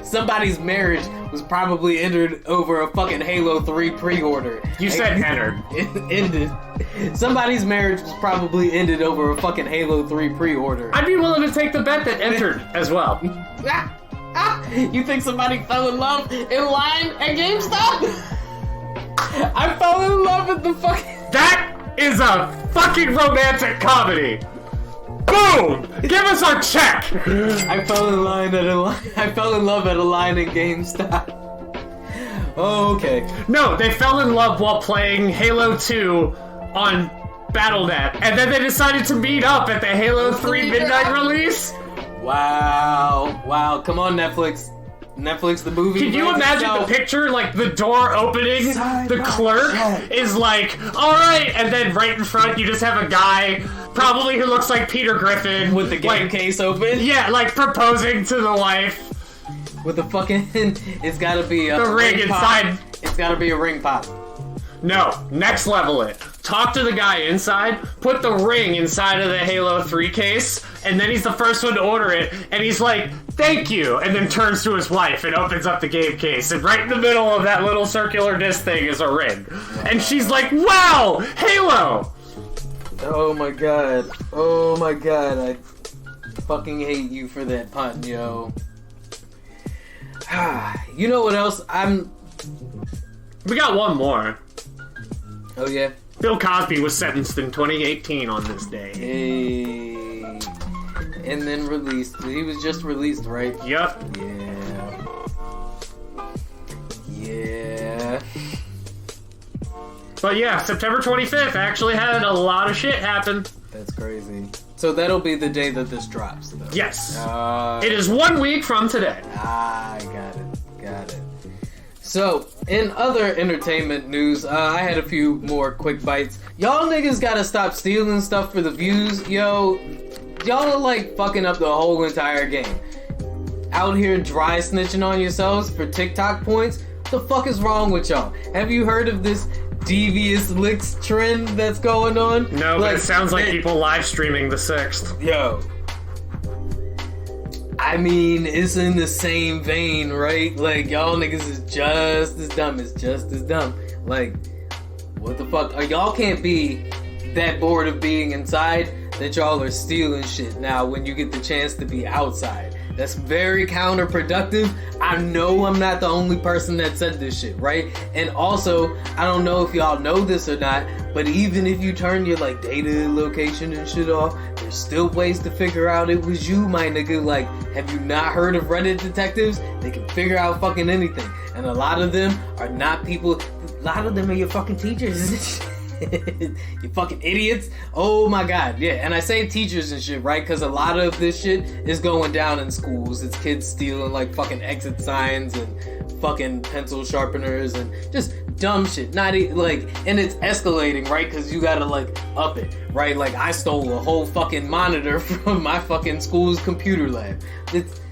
Somebody's marriage was probably ended over a fucking Halo 3 pre-order. You said entered. It ended. Somebody's marriage was probably ended over a fucking Halo 3 pre-order. I'd be willing to take the bet that entered as well. You think somebody fell in love in line at GameStop? I fell in love with the fucking... That is a fucking romantic comedy. Boom! Give us our check. I fell in love at a line at GameStop. Oh, okay. No, they fell in love while playing Halo 2 on Battle.net, and then they decided to meet up at the Halo 3 midnight release. Wow. Come on, Netflix, the movie. Can you imagine the picture, like the door opening, the clerk is like, alright, and then right in front you just have a guy, probably who looks like Peter Griffin. With the game case open? Yeah, like proposing to the wife. With the fucking, it's gotta be a the ring inside. Pop. It's gotta be a ring pop. No, next level it. Talk to the guy inside, put the ring inside of the Halo 3 case, and then he's the first one to order it, and he's like, thank you, and then turns to his wife and opens up the game case, and right in the middle of that little circular disc thing is a ring. And she's like, wow, Halo! Oh my god, I fucking hate you for that pun, yo. You know what else? We got one more. Oh yeah? Bill Cosby was sentenced in 2018 on this day. Hey. And then released. He was just released, right? Yep. Yeah. But yeah, September 25th actually had a lot of shit happen. That's crazy. So that'll be the day that this drops, though. Yes. It is 1 week from today. I got it. So, in other entertainment news, I had a few more quick bites. Y'all niggas gotta stop stealing stuff for the views. Yo, y'all are like fucking up the whole entire game. Out here dry snitching on yourselves for TikTok points? What the fuck is wrong with y'all? Have you heard of this devious licks trend that's going on? No, but it sounds like people live streaming the 6th. Yo. I mean, it's in the same vein, right? Like, y'all niggas is just as dumb. It's just as dumb. Like, what the fuck? Y'all can't be that bored of being inside that y'all are stealing shit now when you get the chance to be outside. That's very counterproductive. I know I'm not the only person that said this shit, right? And also, I don't know if y'all know this or not, but even if you turn your like data location and shit off, there's still ways to figure out it was you, my nigga. Like, have you not heard of Reddit detectives? They can figure out fucking anything. And a lot of them are not people, a lot of them are your fucking teachers. You fucking idiots. Oh my god, yeah. And I say teachers and shit, right? Because a lot of this shit is going down in schools. It's kids stealing like fucking exit signs and fucking pencil sharpeners and just dumb shit. Not like, and it's escalating, right? Because you gotta like up it, right? Like I stole a whole fucking monitor from my fucking school's computer lab.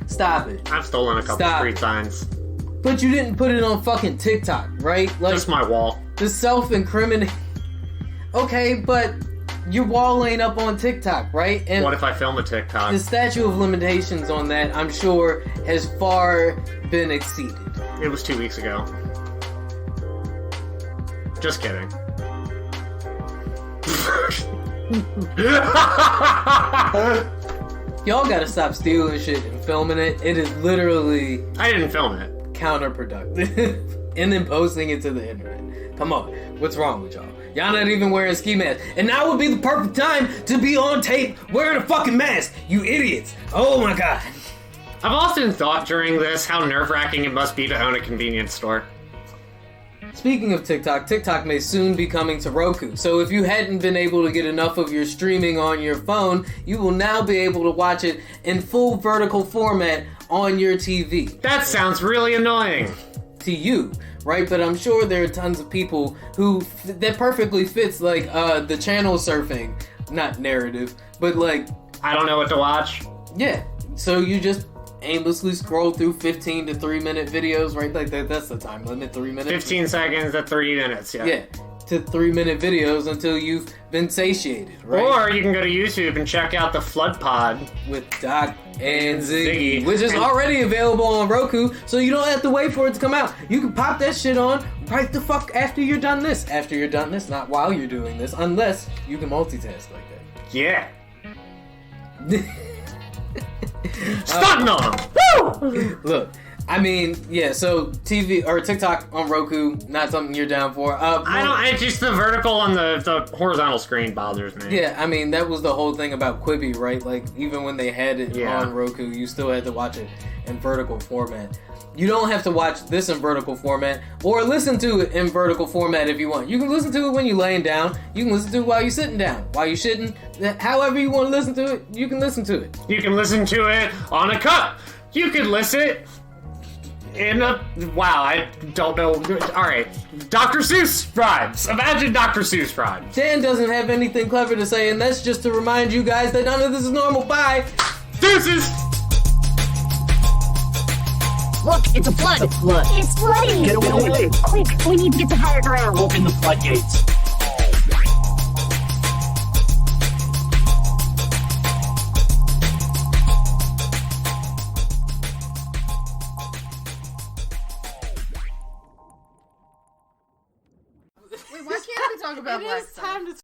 Stop it. I've stolen a couple street signs. But you didn't put it on fucking TikTok, right? Like, just my wall. The self-incriminate. Okay, but your wall ain't up on TikTok, right? And what if I film a TikTok? The statute of limitations on that, I'm sure, has far been exceeded. It was 2 weeks ago. Just kidding. Y'all gotta stop stealing shit and filming it. It is literally... I didn't film it. Counterproductive. And then posting it to the internet. Come on, what's wrong with y'all? Y'all not even wearing ski masks. And now would be the perfect time to be on tape wearing a fucking mask, you idiots. Oh my god. I've often thought during this how nerve-wracking it must be to own a convenience store. Speaking of TikTok, TikTok may soon be coming to Roku. So if you hadn't been able to get enough of your streaming on your phone, you will now be able to watch it in full vertical format on your TV. That sounds really annoying. To you, right? But I'm sure there are tons of people who that perfectly fits like the channel surfing, not narrative, but like I don't know what to watch. Yeah, so you just aimlessly scroll through 15 to 3 minute videos, right? Like that's the time limit, 3 minutes. 15 seconds to 3 minutes, yeah. Yeah, to 3 minute videos until you've been satiated, right? Or you can go to YouTube and check out the Flood Pod with Doc and Ziggy, which is already available on Roku, so you don't have to wait for it to come out. You can pop that shit on right the fuck after you're done this. After you're done this, not while you're doing this, unless you can multitask like that. Yeah. Stunting on them! Woo! Look, I mean, yeah, so TV or TikTok on Roku, not something you're down for. It's just the vertical and the horizontal screen bothers me. Yeah, I mean, that was the whole thing about Quibi, right? Like, even when they had it on Roku, you still had to watch it in vertical format. You don't have to watch this in vertical format or listen to it in vertical format if you want. You can listen to it when you're laying down. You can listen to it while you're sitting down. While you're shitting. However you want to listen to it, you can listen to it. You can listen to it on a cup. You can listen in a... Wow, I don't know. Alright. Dr. Seuss vibes. Imagine Dr. Seuss vibes. Dan doesn't have anything clever to say, and that's just to remind you guys that none of this is normal. Bye. Deuces! Look, it's a flood. It's flood. It's flooding. Get away. Quick, we need to get to higher ground. Open the floodgates. Wait, why can't we talk about It black is stuff? time to